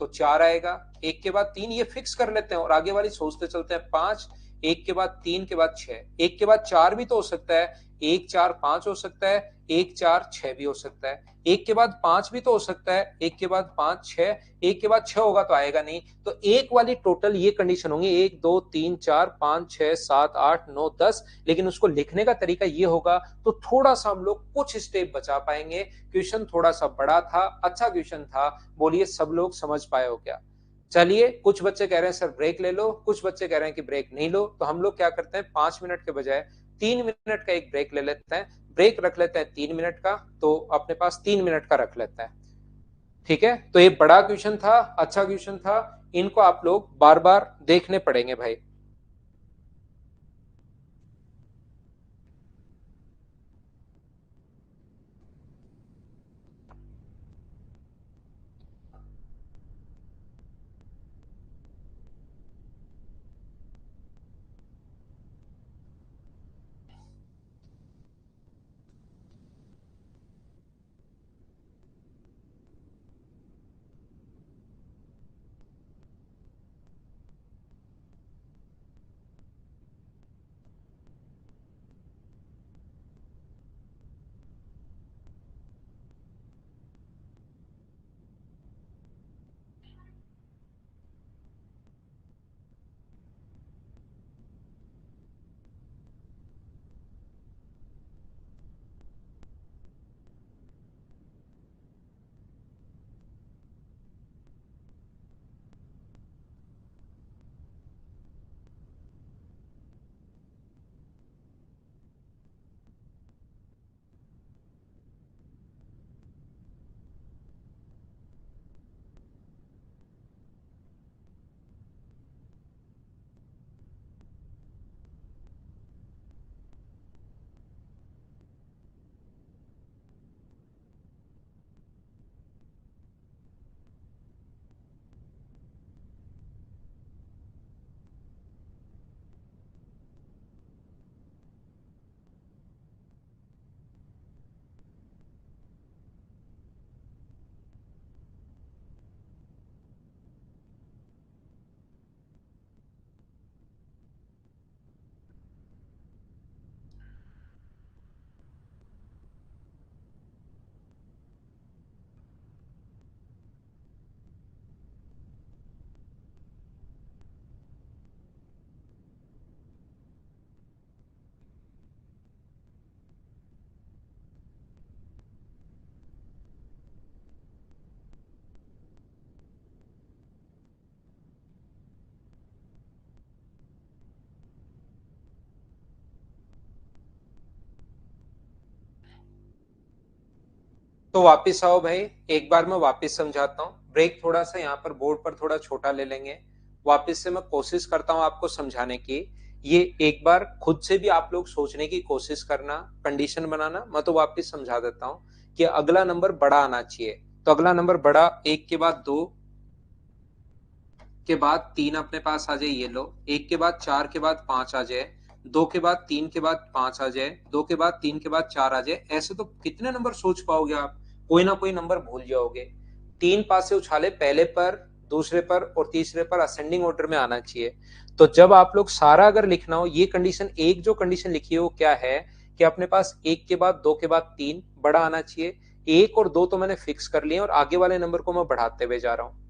तो चार आएगा। एक के बाद तीन ये फिक्स कर लेते हैं और आगे वाली सोचते चलते हैं। पांच, एक के बाद तीन के बाद छह, एक के बाद चार भी तो हो सकता है, एक चार पांच हो सकता है, एक चार छह भी हो सकता है। एक के बाद पांच भी तो हो सकता है, एक के बाद पांच छह, एक के बाद छह होगा तो आएगा नहीं। तो एक वाली टोटल ये कंडीशन होंगी, एक दो तीन चार पांच छह सात आठ नौ 10। लेकिन उसको लिखने का तरीका ये होगा तो थोड़ा सा हम लोग कुछ स्टेप बचा पाएंगे। क्वेश्चन थोड़ा सा बड़ा था, अच्छा क्वेश्चन था। बोलिए सब लोग समझ पाए हो क्या? चलिए, कुछ बच्चे कह रहे हैं सर ब्रेक ले लो, कुछ बच्चे कह रहे हैं कि ब्रेक नहीं लो। तो हम लोग क्या करते हैं 5 मिनट के बजाय 3 मिनट का एक ब्रेक ले लेते हैं। ब्रेक रख लेते हैं 3 मिनट का, तो अपने पास 3 मिनट का रख लेते हैं। ठीक है, तो ये बड़ा क्वेश्चन था, अच्छा क्वेश्चन था। इनको आप लोग बार बार देखने पड़ेंगे भाई। तो वापस आओ भाई, एक बार मैं वापस समझाता हूँ। ब्रेक थोड़ा सा यहाँ पर बोर्ड पर थोड़ा छोटा ले लेंगे। वापस से मैं कोशिश करता हूँ आपको समझाने की। ये एक बार खुद से भी आप लोग सोचने की कोशिश करना, कंडीशन बनाना। मैं तो वापस समझा देता हूँ कि अगला नंबर बड़ा आना चाहिए। तो अगला नंबर बड़ा, एक के बाद दो के बाद तीन अपने पास आ जाए, ये लो। एक के बाद चार के बाद पांच आ जाए, दो के बाद तीन के बाद पांच आ जाए, दो के बाद तीन के बाद चार आ जाए। ऐसे तो कितने नंबर सोच पाओगे आप, कोई ना कोई नंबर भूल जाओगे। तीन पासे उछाले, पहले पर, दूसरे पर और तीसरे पर असेंडिंग ऑर्डर में आना चाहिए। तो जब आप लोग सारा अगर लिखना हो, ये कंडीशन एक जो कंडीशन लिखी है वो क्या है कि अपने पास एक के बाद दो के बाद तीन बड़ा आना चाहिए। एक और दो तो मैंने फिक्स कर लिए और आगे वाले नंबर को मैं बढ़ाते हुए जा रहा हूं।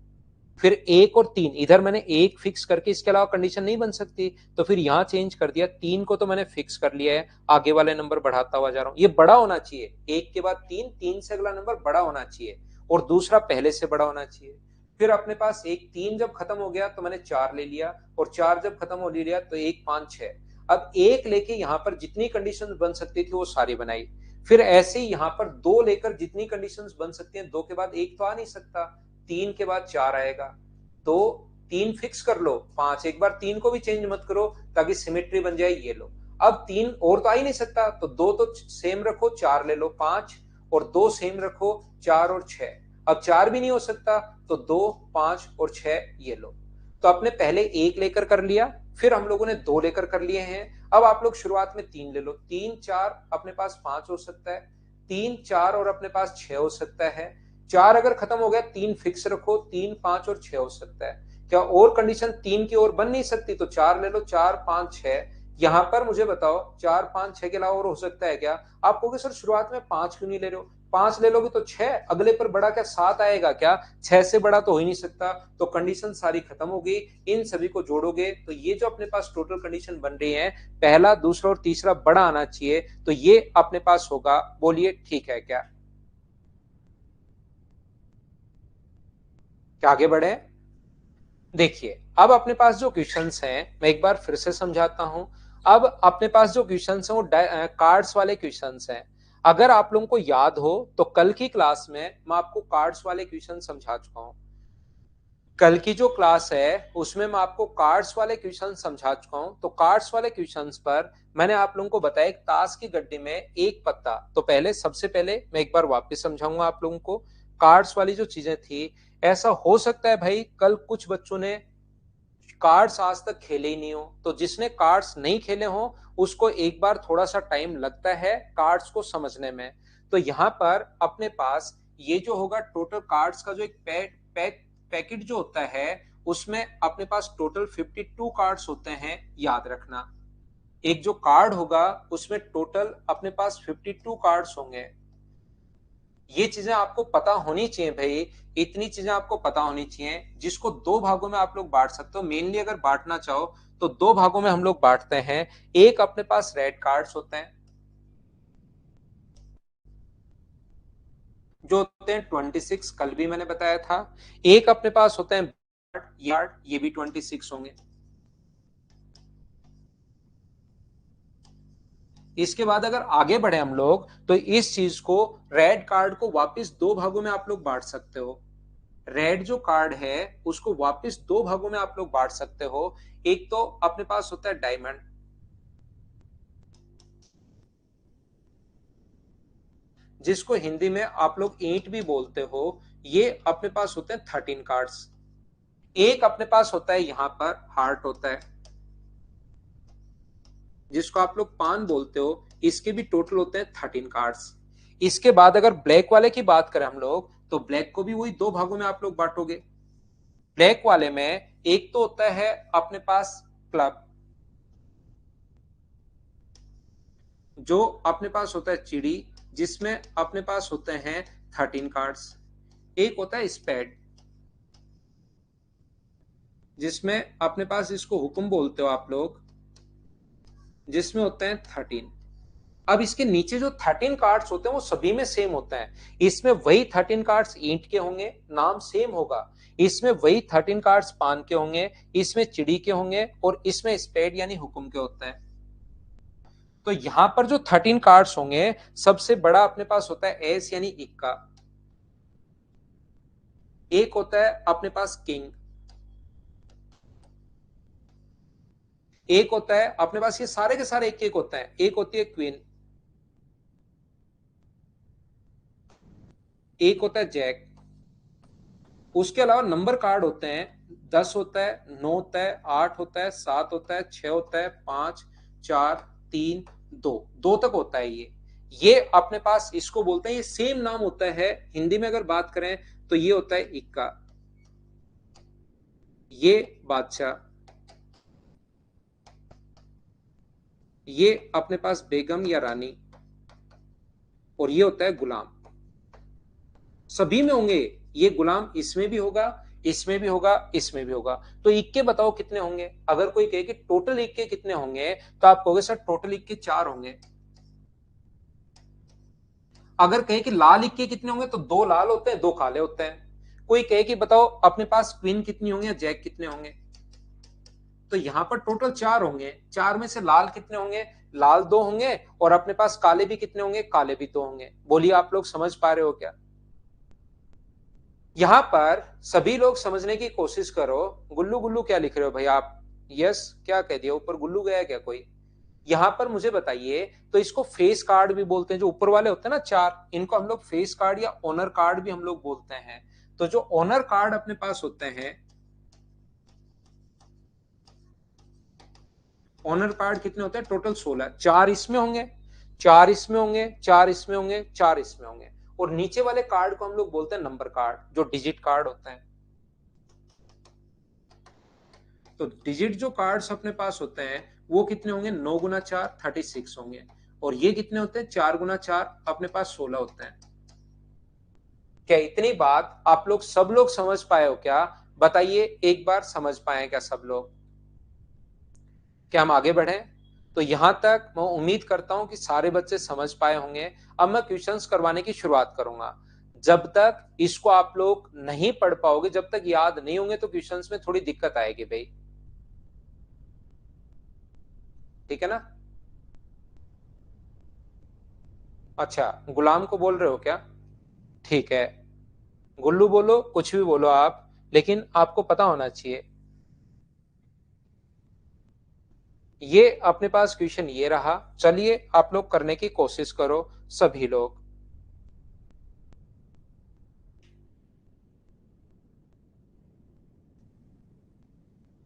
फिर एक और तीन, इधर मैंने एक फिक्स करके इसके अलावा कंडीशन नहीं बन सकती, तो फिर यहां चेंज कर दिया। तीन को तो मैंने फिक्स कर लिया है, आगे वाले नंबर बढ़ाता हुआ जा रहा हूं। ये बड़ा होना चाहिए, एक के बाद तीन, तीन से अगला नंबर बड़ा होना चाहिए और दूसरा पहले से बड़ा होना चाहिए। फिर अपने पास एक, तीन जब खत्म हो गया तो मैंने चार ले लिया, और चार जब खत्म हो लिया तो एक, पांच, छह। अब एक लेके यहां पर जितनी कंडीशन बन सकती थी वो सारी बनाई। फिर ऐसे ही यहां पर दो लेकर जितनी कंडीशंस बन सकती हैं, दो के बाद एक तो आ नहीं सकता, तीन के बाद चार आएगा। तो तीन फिक्स कर लो, पांच, एक बार तीन को भी चेंज मत करो ताकि सिमेट्री बन जाए, ये लो। अब तीन और तो आ ही नहीं सकता, तो दो तो सेम रखो, चार ले लो, पांच, और दो सेम रखो, चार और छह। अब चार भी नहीं हो सकता, तो दो, पांच और छह, ये लो। तो आपने पहले एक लेकर कर लिया, फिर हम लोगों ने दो लेकर कर लिए हैं। अब आप लोग शुरुआत में तीन ले लो, तीन चार अपने पास पांच हो सकता है, तीन चार और अपने पास छह हो सकता है। चार अगर खत्म हो गया, तीन फिक्स रखो, तीन पांच और छह हो सकता है। क्या और कंडीशन तीन की ओर बन नहीं सकती? तो चार ले लो, चार पांच छह। यहां पर मुझे बताओ, चार पांच छह के अलावा और हो सकता है क्या? आप कहोगे सर शुरुआत में पांच क्यों नहीं ले रहे हो? पांच ले लोगे तो छह, अगले पर बड़ा क्या सात आएगा क्या? छह से बड़ा तो हो ही नहीं सकता। तो कंडीशन सारी खत्म हो गई। इन सभी को जोड़ोगे तो ये जो अपने पास टोटल कंडीशन बन रही है, पहला, दूसरा और तीसरा बड़ा आना चाहिए, तो ये अपने पास होगा। बोलिए ठीक है क्या? क्या आगे बढ़े? देखिए, अब अपने पास जो क्वेश्चंस हैं मैं एक बार फिर से समझाता हूं। अब अपने पास जो क्वेश्चंस हैं वो कार्ड्स वाले क्वेश्चंस हैं। अगर आप लोगों को याद हो तो कल की क्लास में मैं आपको कार्ड्स वाले क्वेश्चन समझा चुका हूं। कल की जो क्लास है उसमें मैं आपको कार्ड्स वाले क्वेश्चन समझा चुका हूं। तो कार्ड्स वाले क्वेश्चंस पर मैंने आप लोगों को बताया एक ताश की गड्डी में एक पत्ता। तो पहले, सबसे पहले मैं एक बार वापस समझाऊंगा आप लोगों को कार्ड्स वाली जो चीजें थी। ऐसा हो सकता है भाई कल कुछ बच्चों ने कार्ड्स आज तक खेले ही नहीं हो, तो जिसने कार्ड्स नहीं खेले हो उसको एक बार थोड़ा सा टाइम लगता है कार्ड्स को समझने में। तो यहां पर अपने पास ये जो होगा टोटल कार्ड्स का जो एक पैकेट जो होता है, उसमें अपने पास टोटल 52 कार्ड्स होते हैं, याद रखना। एक जो कार्ड होगा उसमें टोटल अपने पास 52 कार्ड्स होंगे। ये चीजें आपको पता होनी चाहिए भाई, इतनी चीजें आपको पता होनी चाहिए, जिसको दो भागों में आप लोग बांट सकते हो। मेनली अगर बांटना चाहो तो दो भागों में हम लोग बांटते हैं। एक अपने पास रेड कार्ड्स होते हैं जो होते हैं 26, कल भी मैंने बताया था। एक अपने पास होते हैं यार्ड, ये भी 26 होंगे। इसके बाद अगर आगे बढ़े हम लोग तो इस चीज को, रेड कार्ड को वापस दो भागों में आप लोग बांट सकते हो। रेड जो कार्ड है उसको वापस दो भागों में आप लोग बांट सकते हो। एक तो अपने पास होता है डायमंड, जिसको हिंदी में आप लोग ईंट भी बोलते हो। ये अपने पास होते हैं 13 कार्ड्स। एक अपने पास होता है यहां पर हार्ट होता है, जिसको आप लोग पान बोलते हो। इसके भी टोटल होते हैं 13 कार्ड्स। इसके बाद अगर ब्लैक वाले की बात करें हम लोग, तो ब्लैक को भी वही दो भागों में आप लोग बांटोगे। ब्लैक वाले में एक तो होता है अपने पास क्लब, जो अपने पास होता है चिड़ी, जिसमें अपने पास होते हैं 13 कार्ड्स। एक होता है स्पेड, जिसमें अपने पास, इसको हुक्म बोलते हो आप लोग, जिसमें होते हैं 13। अब इसके नीचे जो 13 कार्ड्स होते हैं वो सभी में सेम होता है। इसमें वही 13 कार्ड्स ईंट के होंगे, नाम सेम होगा। इसमें वही 13 कार्ड्स पान के होंगे, इसमें चिड़ी के होंगे, और इसमें स्पेड यानी हुक्म के होता है। तो यहां पर जो 13 कार्ड्स होंगे, सबसे बड़ा अपने पास होता है एस यानी इक्का। एक होता है अपने पास किंग, एक होता है अपने पास, ये सारे के सारे एक एक होता है, एक होती है क्वीन, एक होता है जैक। उसके अलावा नंबर कार्ड होते हैं, 10 होता है, 9 होता है, 8 होता है, 7 होता है, 6 होता है, 5, 4, 3, 2, 2 तक होता है ये अपने पास इसको बोलते हैं, ये सेम नाम होता है हिंदी में अगर बात करें तो ये होता है इक्का, ये बादशाह, ये अपने पास बेगम या रानी, और ये होता है गुलाम। सभी में होंगे ये गुलाम, इसमें भी होगा, इसमें भी होगा, इसमें भी होगा। तो इक्के बताओ कितने होंगे? अगर कोई कहे कि टोटल इक्के कितने होंगे तो आप कहोगे सर टोटल इक्के 4 होंगे। अगर कहे कि लाल इक्के कितने होंगे तो 2 लाल होते हैं, 2 काले होते हैं। कोई कहे कि बताओ अपने पास क्वीन कितनी होंगे या जैक कितने होंगे, तो यहां पर टोटल 4 होंगे। 4 में से लाल कितने होंगे? लाल 2 होंगे, और अपने पास काले भी कितने होंगे? काले भी 2 होंगे। बोलिए आप लोग समझ पा रहे हो क्या? यहां पर सभी लोग समझने की कोशिश करो। गुल्लू गुल्लू क्या लिख रहे हो भाई आप? यस क्या कह दिया? ऊपर गुल्लू गया क्या कोई? यहां पर मुझे बताइए, तो इसको फेस कार्ड भी बोलते हैं, जो ऊपर वाले होते हैं ना 4, इनको हम लोग फेस कार्ड या ओनर कार्ड भी हम लोग बोलते हैं। तो जो ओनर कार्ड अपने पास होते हैं, ऑनर कार्ड कितने होते हैं? टोटल 16। 4 इसमें होंगे, 4 इसमें होंगे, 4 इसमें होंगे, 4 इसमें होंगे, और नीचे वाले कार्ड को हम लोग बोलते हैं नंबर कार्ड, जो डिजिट कार्ड होते हैं। तो डिजिट जो कार्ड्स अपने पास होते हैं वो कितने होंगे? 9 गुना 4 36 होंगे, और ये कितने होते हैं? 4 गुना 4 अपने पास 16 होते हैं। क्या इतनी बात आप लोग सब लोग समझ पाए हो क्या? बताइए एक बार, समझ पाए क्या सब लोग? क्या हम आगे बढ़े? तो यहां तक मैं उम्मीद करता हूं कि सारे बच्चे समझ पाए होंगे। अब मैं क्वेश्चंस करवाने की शुरुआत करूंगा। जब तक इसको आप लोग नहीं पढ़ पाओगे, जब तक याद नहीं होंगे, तो क्वेश्चंस में थोड़ी दिक्कत आएगी भाई। ठीक है ना? अच्छा, गुलाम को बोल रहे हो क्या? ठीक है, गुल्लू बोलो, कुछ भी बोलो आप, लेकिन आपको पता होना चाहिए। ये अपने पास क्वेश्चन ये रहा। चलिए आप लोग करने की कोशिश करो सभी लोग।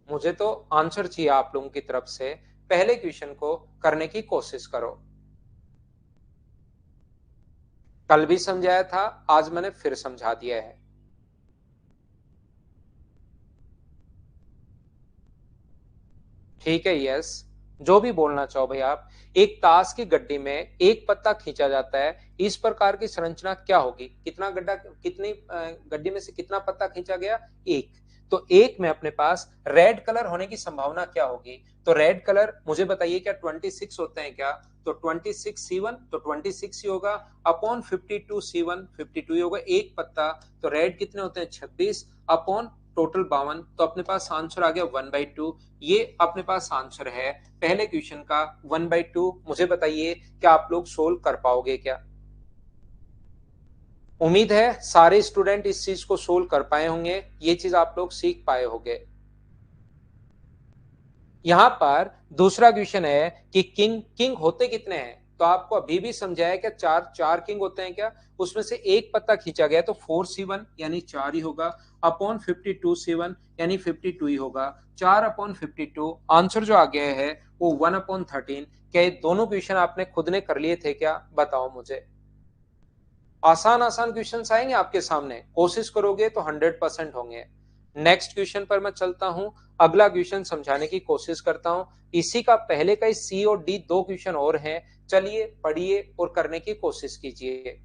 मुझे तो आंसर चाहिए आप लोगों की तरफ से। पहले क्वेश्चन को करने की कोशिश करो। कल भी समझाया था, आज मैंने फिर समझा दिया है। ठीक है, यस, जो भी बोलना चाहो भाई आप। एक ताश की गड्डी में एक पत्ता खींचा जाता है, इस प्रकार की संरचना क्या होगी? कितना गड्ढा, कितनी गड्डी में से कितना पत्ता खींचा गया? एक। तो एक में अपने पास रेड कलर होने की संभावना क्या होगी? तो रेड कलर मुझे बताइए, क्या 26 होते हैं क्या? तो 26 C1, तो 26 ही होगा, अपॉन 52 C1, 52 ही होगा एक पत्ता। तो रेड कितने होते हैं? 26 अपॉन टोटल 52, तो अपने पास आंसर आ गया 1/2। ये अपने पास आंसर है पहले क्वेश्चन का 1/2। मुझे बताइए क्या आप लोग सोल्व कर पाओगे क्या? उम्मीद है सारे स्टूडेंट इस चीज को सोल्व कर पाए होंगे, ये चीज आप लोग सीख पाए होंगे। यहां पर दूसरा क्वेश्चन है कि किंग किंग होते कितने हैं? तो आपको अभी भी समझाया क्या, चार चार किंग होते हैं क्या? उसमें से एक पत्ता खींचा गया तो 4C1 यानी 4 ही होगा, अपॉन 52C1 यानी 52 ही होगा। 4/52 आंसर जो आ गया है वो 1/13। क्या ये दोनों क्वेश्चन आपने खुद ने कर लिए थे क्या? बताओ मुझे। आसान आसान क्वेश्चन आएंगे आपके सामने, कोशिश करोगे तो 100% होंगे। नेक्स्ट क्वेश्चन पर मैं चलता हूं, अगला क्वेश्चन समझाने की कोशिश करता हूं। इसी का पहले का सी और डी 2 क्वेश्चन और हैं, चलिए पढ़िए और करने की कोशिश कीजिए।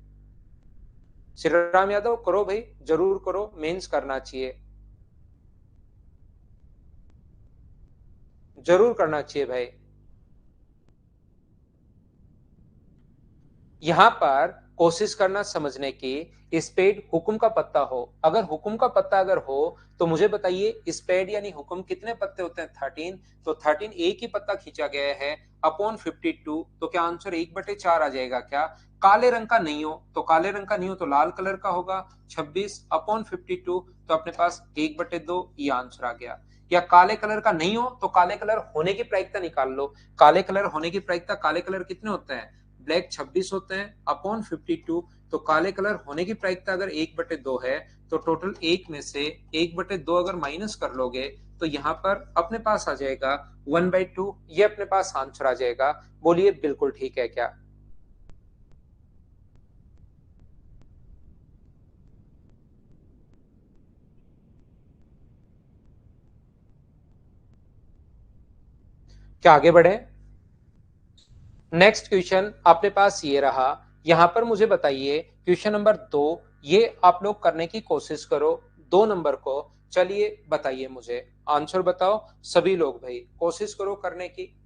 श्री राम यादव करो भाई, जरूर करो, मेंस करना चाहिए, जरूर करना चाहिए भाई। यहां पर कोशिश करना समझने की, स्पेड हुक्म का पत्ता हो। अगर हुक्म का पत्ता अगर हो तो मुझे बताइए स्पेड यानी हुक्म कितने पत्ते होते हैं? 13। तो 13 एक ही पत्ता खींचा गया है अपॉन 52, तो क्या आंसर 1/4 आ जाएगा क्या? काले रंग का नहीं हो तो काले रंग का नहीं हो तो लाल कलर का होगा। 26 अपॉन 52 तो अपने पास 1/2 ये आंसर आ गया। या काले कलर का नहीं हो तो काले कलर होने की प्रायिकता निकाल लो। काले कलर होने की प्रायिकता, काले कलर कितने होते हैं? ब्लैक 26 होते हैं अपॉन 52, तो काले कलर होने की प्रायिकता अगर 1/2 है तो टोटल एक में से 1/2 अगर माइनस कर लोगे तो यहाँ पर अपने पास आ जाएगा 1/2। ये अपने पास आंसर आ जाएगा। बोलिए बिल्कुल ठीक है क्या? क्या आगे बढ़े? नेक्स्ट क्वेश्चन अपने पास ये रहा। यहां पर मुझे बताइए क्वेश्चन नंबर 2, ये आप लोग करने की कोशिश करो 2 नंबर को। चलिए बताइए मुझे, आंसर बताओ सभी लोग भाई, कोशिश करो करने की।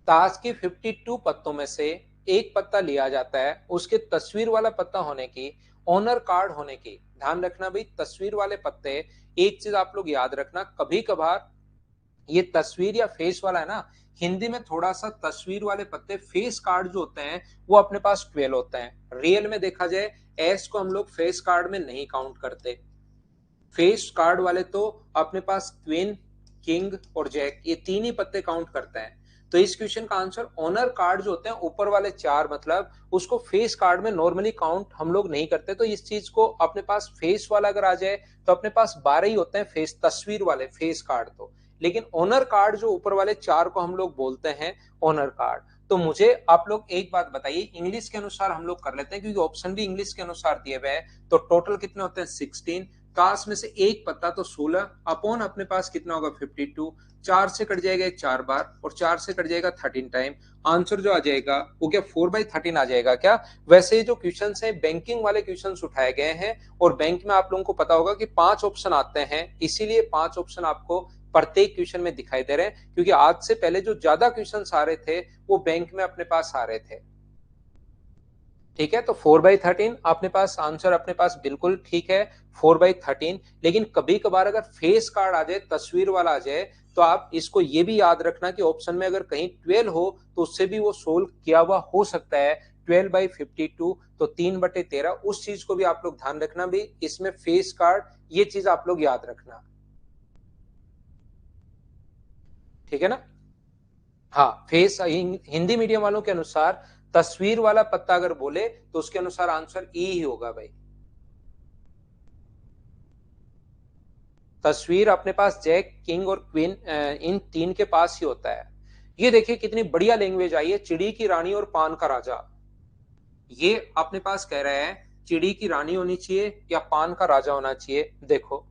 ताश के 52 पत्तों में से एक पत्ता लिया जाता है, उसके तस्वीर वाला पत्ता होने की, ऑनर कार्ड होने की। ध्यान रखना भाई, तस्वीर वाले पत्ते, एक चीज आप लोग याद रखना, कभी कभार ये तस्वीर या फेस वाला है ना, हिंदी में थोड़ा सा तस्वीर वाले पत्ते, फेस कार्ड जो होते हैं वो अपने पास 12 होते हैं। रियल में देखा जाए एस को हम लोग फेस कार्ड में नहीं काउंट करते। फेस कार्ड वाले तो अपने पास क्वीन, किंग और जैक, ये तीन ही पत्ते काउंट करते हैं। तो इस क्वेश्चन का आंसर ऑनर कार्ड जो होते हैं ऊपर वाले चार, मतलब उसको फेस कार्ड में नॉर्मली काउंट हम लोग नहीं करते। तो इस चीज को अपने पास फेस वाला अगर आ जाए तो अपने पास 12 ही होते हैं फेस, तस्वीर वाले फेस कार्ड तो। लेकिन ऑनर कार्ड जो ऊपर वाले चार को हम लोग बोलते हैं ऑनर कार्ड। तो मुझे आप लोग एक बात बताइए, इंग्लिश के अनुसार हम लोग कर लेते हैं क्योंकि ऑप्शन भी इंग्लिश के अनुसार दिए हुए हैं। तो टोटल कितने होते हैं? 16। काश में से एक पत्ता तो 16 अपॉन अपने पास कितना होगा? 52। चार से कट जाएगा 4 बार और 4 से कट जाएगा 13 टाइम। आंसर जो आ जाएगा वो क्या 4/13 आ जाएगा क्या? वैसे ये जो क्वेश्चन है बैंकिंग वाले क्वेश्चन उठाए गए हैं, और बैंक में आप लोगों को पता होगा कि 5 ऑप्शन आते हैं, इसीलिए 5 ऑप्शन आपको प्रत्येक क्वेश्चन में दिखाई दे रहे हैं, क्योंकि आज से पहले जो ज्यादा क्वेश्चन आ रहे थे वो बैंक में अपने पास आ रहे थे। ठीक है, तो 4/13 अपने पास आंसर, अपने पास बिल्कुल ठीक है 4/13। लेकिन कभी कभार अगर फेस कार्ड आ जाए, तस्वीर वाला आ जाए, तो आप इसको ये भी याद रखना कि ऑप्शन में अगर कहीं 12 हो तो उससे भी वो सोल्व किया हुआ हो सकता है। 12/52 तो 3/13, उस चीज को भी आप लोग ध्यान रखना भी, इसमें फेस कार्ड, ये चीज आप लोग याद रखना। ठीक है ना? हाँ, फेस हिंदी मीडियम वालों के अनुसार तस्वीर वाला पत्ता अगर बोले तो उसके अनुसार आंसर ई ही होगा भाई। तस्वीर अपने पास जैक, किंग और क्वीन, इन तीन के पास ही होता है। ये देखिए कितनी बढ़िया लैंग्वेज आई है, चिड़ी की रानी और पान का राजा। ये अपने पास कह रहे हैं चिड़ी की रानी होनी चाहिए या पान का राजा होना चाहिए। देखो,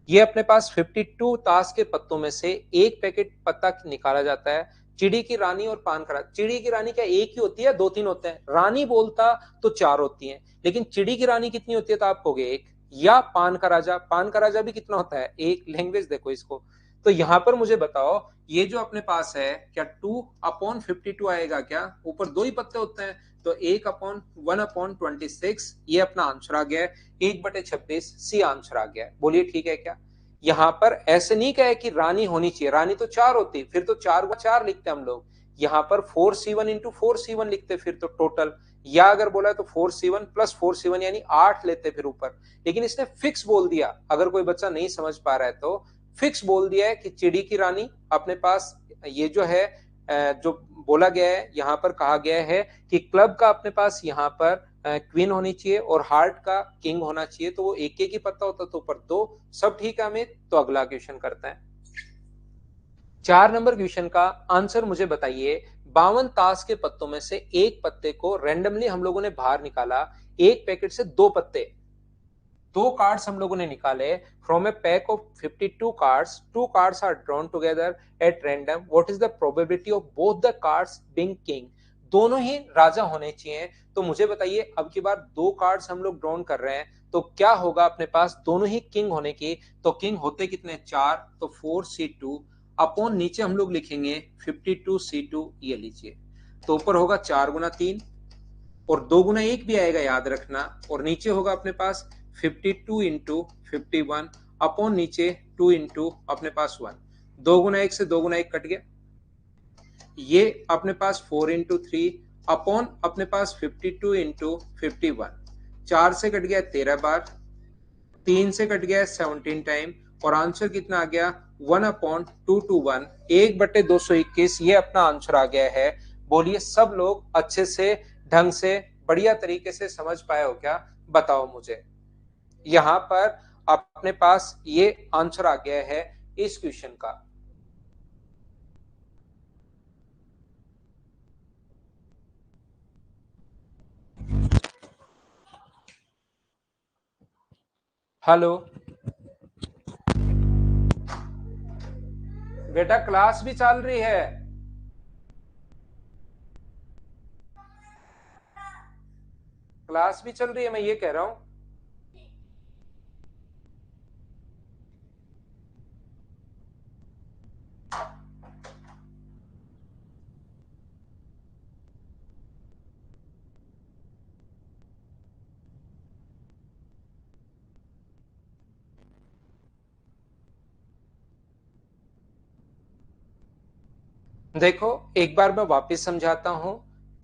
ये अपने पास 52 ताश के पत्तों में से एक पैकेट पत्ता निकाला जाता है। चिड़ी की रानी और पान का राजा, चिड़ी की रानी क्या एक ही होती है, दो तीन होते हैं? रानी बोलता तो चार होती हैं, लेकिन चिड़ी की रानी कितनी होती है? तो आप कहोगे एक। या पान का राजा, पान का राजा भी कितना होता है? एक। लैंग्वेज देखो इसको। तो यहां पर मुझे बताओ, ये जो अपने पास है क्या 2/52 आएगा क्या? ऊपर दो ही पत्ते होते हैं, तो 1/1/26 ये अपना आंसर आ गया है। 1/26 सी आंसर आ गया है। बोलिए ठीक है क्या? यहाँ पर ऐसे नहीं कहे कि रानी होनी चाहिए, रानी तो चार होती, फिर तो चार को चार लिखते हम लोग। यहाँ पर 4C1 × 4C1 लिखते फिर तो टोटल। या अगर बोला तो 4C1 + 4C1 यानी 8 लेते फिर ऊपर। लेकिन इसने फिक्स बोल दिया, अगर कोई बच्चा नहीं समझ पा रहा है तो फिक्स बोल दिया है कि चिड़ी की रानी अपने पास, ये जो है जो बोला गया है यहाँ पर, कहा गया है कि क्लब का अपने पास यहाँ पर क्वीन होनी चाहिए और हार्ट का किंग होना चाहिए, तो वो एक एक ही पत्ता होता, तो ऊपर दो। सब ठीक है अमित? तो अगला क्वेश्चन करते हैं। 4 नंबर क्वेश्चन का आंसर मुझे बताइए। 52 ताश के पत्तों में से एक पत्ते को रेंडमली हम लोगों ने बाहर निकाला, एक पैकेट से दो पत्ते, दो कार्ड्स हम लोगों ने निकाले from a pack of 52 cards, two cards are drawn together at random, what is the probability of both the cards being king? दोनों ही राजा होने चाहिए। तो मुझे बताइए अब की बार दो कार्ड्स हम लोग ड्रॉन कर रहे हैं, तो क्या होगा अपने पास दोनों ही किंग होने की। तो किंग होते कितने, 4, तो 4c2 अपॉन नीचे हम लोग लिखेंगे 52c2, ये लीजिए। तो ऊपर होगा 4 गुना 3 और 2 गुना 1 भी आएगा, याद रखना। और नीचे होगा अपने पास 52 इंटू 51 अपॉन नीचे 2 इंटू अपने पास 1। 2 गुना 1 से 2 गुना 1 कट गया। ये अपने पास 4 इंटू 3 अपॉन अपने पास 52 इंटू 51। 4 से कट गया 13 बार, 3 से कट गया 17 टाइम, और आंसर कितना आ गया 1/221, 1/221। ये अपना आंसर आ गया है। बोलिए सब लोग अच्छे से, ढंग से, बढ़िया तरीके से समझ पाए हो क्या, बताओ मुझे। यहां पर अपने पास ये आंसर आ गया है इस क्वेश्चन का। हेलो बेटा, क्लास भी चल रही है। क्लास भी चल रही है, मैं ये कह रहा हूं। देखो एक बार मैं वापस समझाता हूं।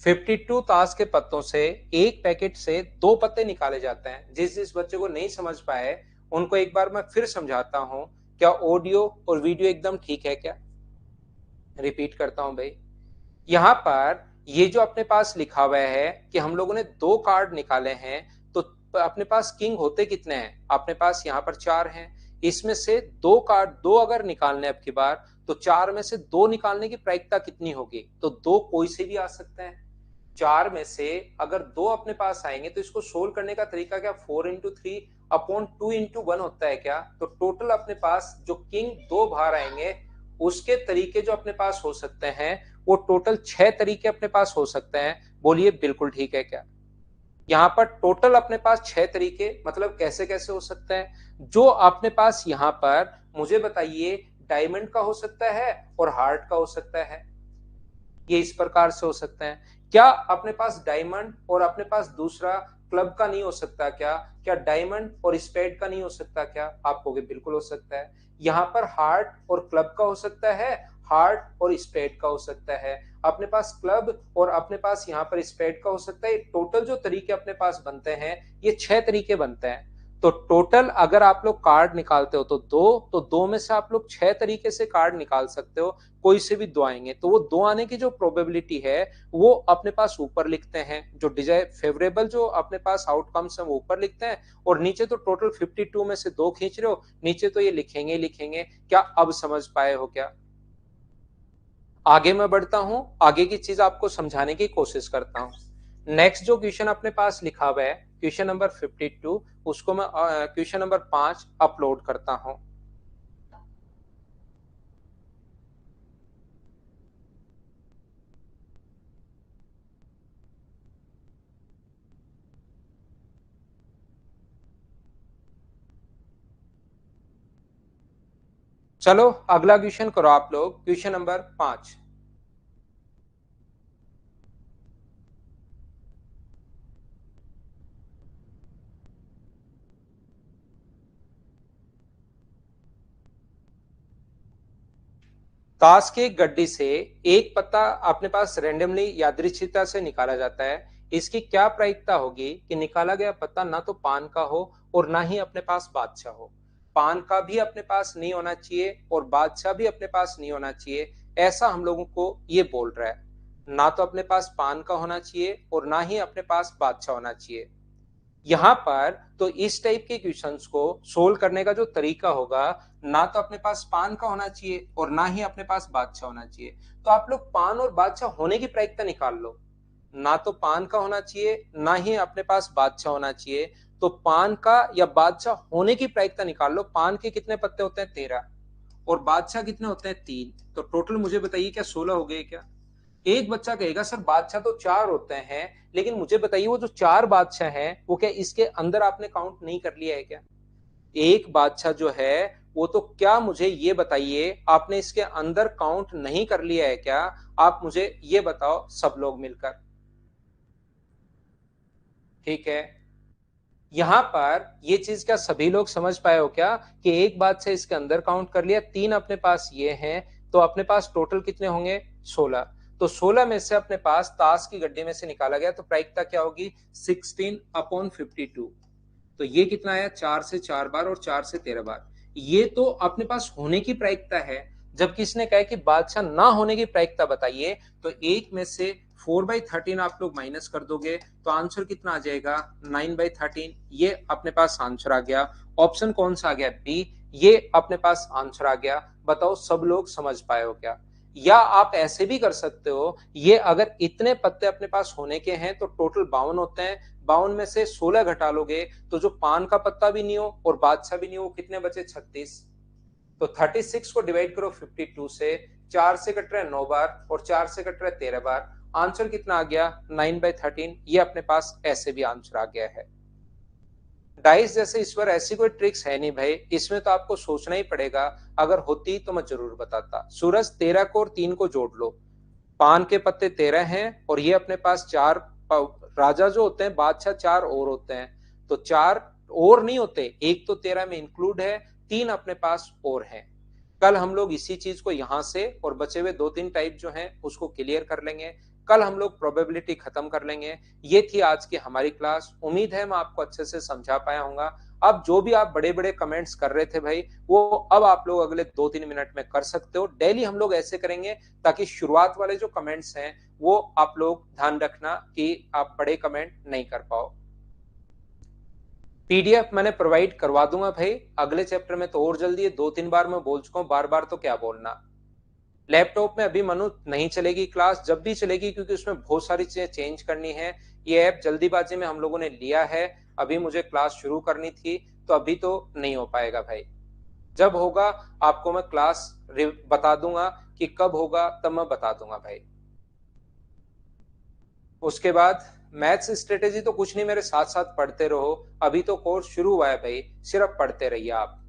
52 ताश के पत्तों से एक पैकेट से दो पत्ते निकाले जाते हैं। जिस जिस बच्चे को नहीं समझ पाए उनको एक बार मैं फिर समझाता हूं। क्या ऑडियो और वीडियो एकदम ठीक है क्या? रिपीट करता हूं भाई। यहां पर ये जो अपने पास लिखा हुआ है कि हम लोगों ने दो कार्ड निकाले हैं, तो अपने पास किंग होते कितने हैं? अपने पास यहाँ पर 4 हैं। इसमें से दो कार्ड, दो अगर निकालने अब की बार, तो 4 में से दो निकालने की प्रायिकता कितनी होगी? तो दो कोई से भी आ सकते हैं। 4 में से अगर दो अपने पास आएंगे तो इसको सोल्व करने का तरीका क्या, 4 इंटू 3 अपॉन 2 इंटू 1 होता है क्या? तो टोटल अपने पास जो किंग दो बाहर आएंगे उसके तरीके जो अपने पास हो सकते हैं वो टोटल 6 तरीके अपने पास हो सकते हैं। बोलिए बिल्कुल ठीक है क्या? यहाँ पर टोटल अपने पास 6 तरीके, मतलब कैसे कैसे हो सकते हैं? जो अपने पास यहाँ पर मुझे बताइए, डायमंड का हो सकता है और हार्ट का हो सकता है। ये इस प्रकार से हो सकते हैं। क्या अपने पास डायमंड और अपने पास दूसरा क्लब का नहीं हो सकता क्या? क्या डायमंड और स्पेड का नहीं हो सकता क्या? आप कहोगे बिल्कुल हो सकता है। यहाँ पर हार्ट और क्लब का हो सकता है, हार्ट और स्पेड का हो सकता है। अपने पास क्लब और अपने पास यहाँ पर स्पेड का हो सकता है। टोटल जो तरीके अपने पास बनते हैं ये 6 तरीके बनते हैं। तो टोटल अगर आप लोग कार्ड निकालते हो तो दो, तो दो में से आप लोग 6 तरीके से कार्ड निकाल सकते हो। कोई से भी दो आएंगे तो वो दो आने की जो प्रोबेबिलिटी है वो अपने पास ऊपर लिखते हैं। जो डिजाइन फेवरेबल जो अपने पास आउटकम्स है वो ऊपर लिखते हैं, और नीचे तो टोटल 52 में से दो खींच रहे हो, नीचे तो ये लिखेंगे ही लिखेंगे। क्या अब समझ पाए हो क्या? आगे मैं बढ़ता हूं, आगे की चीज आपको समझाने की कोशिश करता हूं। नेक्स्ट जो क्वेश्चन अपने पास लिखा हुआ है, क्वेश्चन नंबर 52, उसको मैं क्वेश्चन नंबर 5 अपलोड करता हूं। चलो अगला क्वेश्चन करो आप लोग, क्वेश्चन नंबर 5। ताश के गड्डी से एक पत्ता अपने पास रेंडमली यादृच्छिकता से निकाला जाता है। इसकी क्या प्रायिकता होगी कि निकाला गया पत्ता ना तो पान का हो और ना ही अपने पास बादशाह हो? पान का भी अपने पास नहीं होना चाहिए और बादशाह भी अपने पास नहीं होना चाहिए, ऐसा हम लोगों को ये बोल रहा है। ना तो अपने पास पान का होना चाहिए और ना ही अपने पास बादशाह होना चाहिए। यहाँ पर तो इस टाइप के क्वेश्चंस को सोल्व करने का जो तरीका होगा, ना तो अपने पास पान का होना चाहिए और ना ही अपने पास बादशाह होना चाहिए। तो आप लोग पान और बादशाह होने की प्रायिकता निकाल लो। ना तो पान का होना चाहिए ना ही अपने पास बादशाह होना चाहिए। तो पान का या बादशाह होने की प्रायिकता निकाल लो। पान के कितने पत्ते होते हैं? 13। और बादशाह कितने होते हैं? 3। तो टोटल मुझे बताइए क्या 16 हो गए क्या? एक बच्चा कहेगा सर बादशाह तो 4 होते हैं, लेकिन मुझे बताइए वो जो 4 बादशाह हैं वो क्या इसके अंदर आपने काउंट नहीं कर लिया है क्या? एक बादशाह जो है वो तो क्या, मुझे ये बताइए आपने इसके अंदर काउंट नहीं कर लिया है क्या? आप मुझे ये बताओ सब लोग मिलकर। ठीक है, यहां पर ये चीज क्या सभी लोग समझ पाए हो क्या कि एक बात से इसके अंदर काउंट कर लिया, 3 अपने पास ये हैं, तो अपने पास टोटल कितने होंगे? 16। तो 16 में से अपने पास ताश की गड्डी में से निकाला गया तो प्रायिकता क्या होगी? 16/52। तो ये कितना आया? 4 से 4 बार और 4 से 13 बार। ये तो अपने पास होने की प्रायिकता है। जब किसी ने कहा कि बादशाह ना होने की प्रायिकता बताइए, तो एक में से 4/13 आप लोग माइनस कर दोगे तो आंसर कितना आ जाएगा? 9/13। ये अपने पास आंसर आ गया। ऑप्शन कौन सा आ गया? बी। ये अपने पास आंसर आ गया। बताओ सब लोग समझ पाए हो क्या? या आप ऐसे भी कर सकते हो, ये अगर इतने पत्ते अपने पास होने के हैं तो टोटल 52 होते हैं, 52 में से 16 घटा लोगे तो जो पान का पत्ता भी नहीं हो और बादशाह भी नहीं हो, कितने बचे? 36। तो 36 को डिवाइड करो 52 से, 4 से कट रहा है 9 बार और 4 से कट रहा है 13 बार। आंसर कितना आ गया? 9/13। ये अपने पास ऐसे भी आंसर आ गया है। डाइस जैसे इस बार ऐसी कोई ट्रिक्स है नहीं भाई, इसमें तो आपको सोचना ही पड़ेगा। अगर होती तो मैं जरूर बताता। सूरज 13 को और 3 को जोड़ लो, पान के पत्ते 13 हैं और ये अपने पास 4 राजा जो होते हैं, बादशाह 4 और होते हैं, तो 4 और नहीं होते, एक तो 13 में इंक्लूड है, 3 अपने पास और हैं। कल हम लोग इसी चीज को यहां से और बचे हुए 2-3 टाइप जो हैं उसको क्लियर कर लेंगे। कल हम लोग प्रोबेबिलिटी खत्म कर लेंगे। ये थी आज की हमारी क्लास। उम्मीद है मैं आपको अच्छे से समझा पाया हूंगा। अब जो भी आप बड़े बड़े कमेंट्स कर रहे थे भाई, वो अब आप लोग अगले 2-3 मिनट में कर सकते हो। डेली हम लोग ऐसे करेंगे ताकि शुरुआत वाले जो कमेंट्स हैं वो आप लोग ध्यान रखना कि आप बड़े कमेंट नहीं कर पाओ। पीडीएफ मैंने प्रोवाइड करवा दूंगा भाई अगले चैप्टर में, तो और जल्दी है। 2-3 बार मैं बोल चुका हूँ, बार बार तो क्या बोलना। लैपटॉप में अभी मनु नहीं चलेगी क्लास, जब भी चलेगी क्योंकि उसमें बहुत सारी चीजें चेंज करनी है। ये ऐप जल्दीबाजी में हम लोगों ने लिया है, अभी मुझे क्लास शुरू करनी थी तो अभी तो नहीं हो पाएगा भाई। जब होगा आपको मैं क्लास बता दूंगा, कि कब होगा तब मैं बता दूंगा भाई। उसके बाद मैथ्स स्ट्रेटेजी तो कुछ नहीं, मेरे साथ साथ पढ़ते रहो। अभी तो कोर्स शुरू हुआ है भाई, सिर्फ पढ़ते रहिए आप।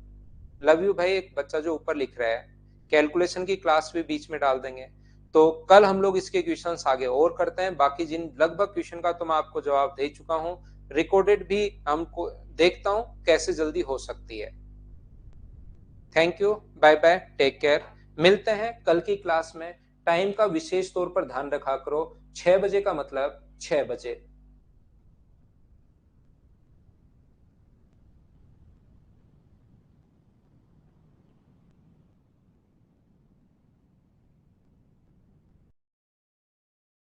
लव यू भाई। एक बच्चा जो ऊपर लिख रहा है, कैलकुलेशन की क्लास भी बीच में डाल देंगे। तो कल हम लोग इसके क्वेश्चंस आगे और करते हैं। बाकी जिन लगभग क्वेश्चन का तो मैं आपको जवाब दे चुका हूं, रिकॉर्डेड भी हमको देखता हूं कैसे जल्दी हो सकती है। Thank you, bye bye, take care. मिलते हैं कल की क्लास में। टाइम का विशेष तौर पर ध्यान रखा करो, 6 बजे का मतलब 6 बजे।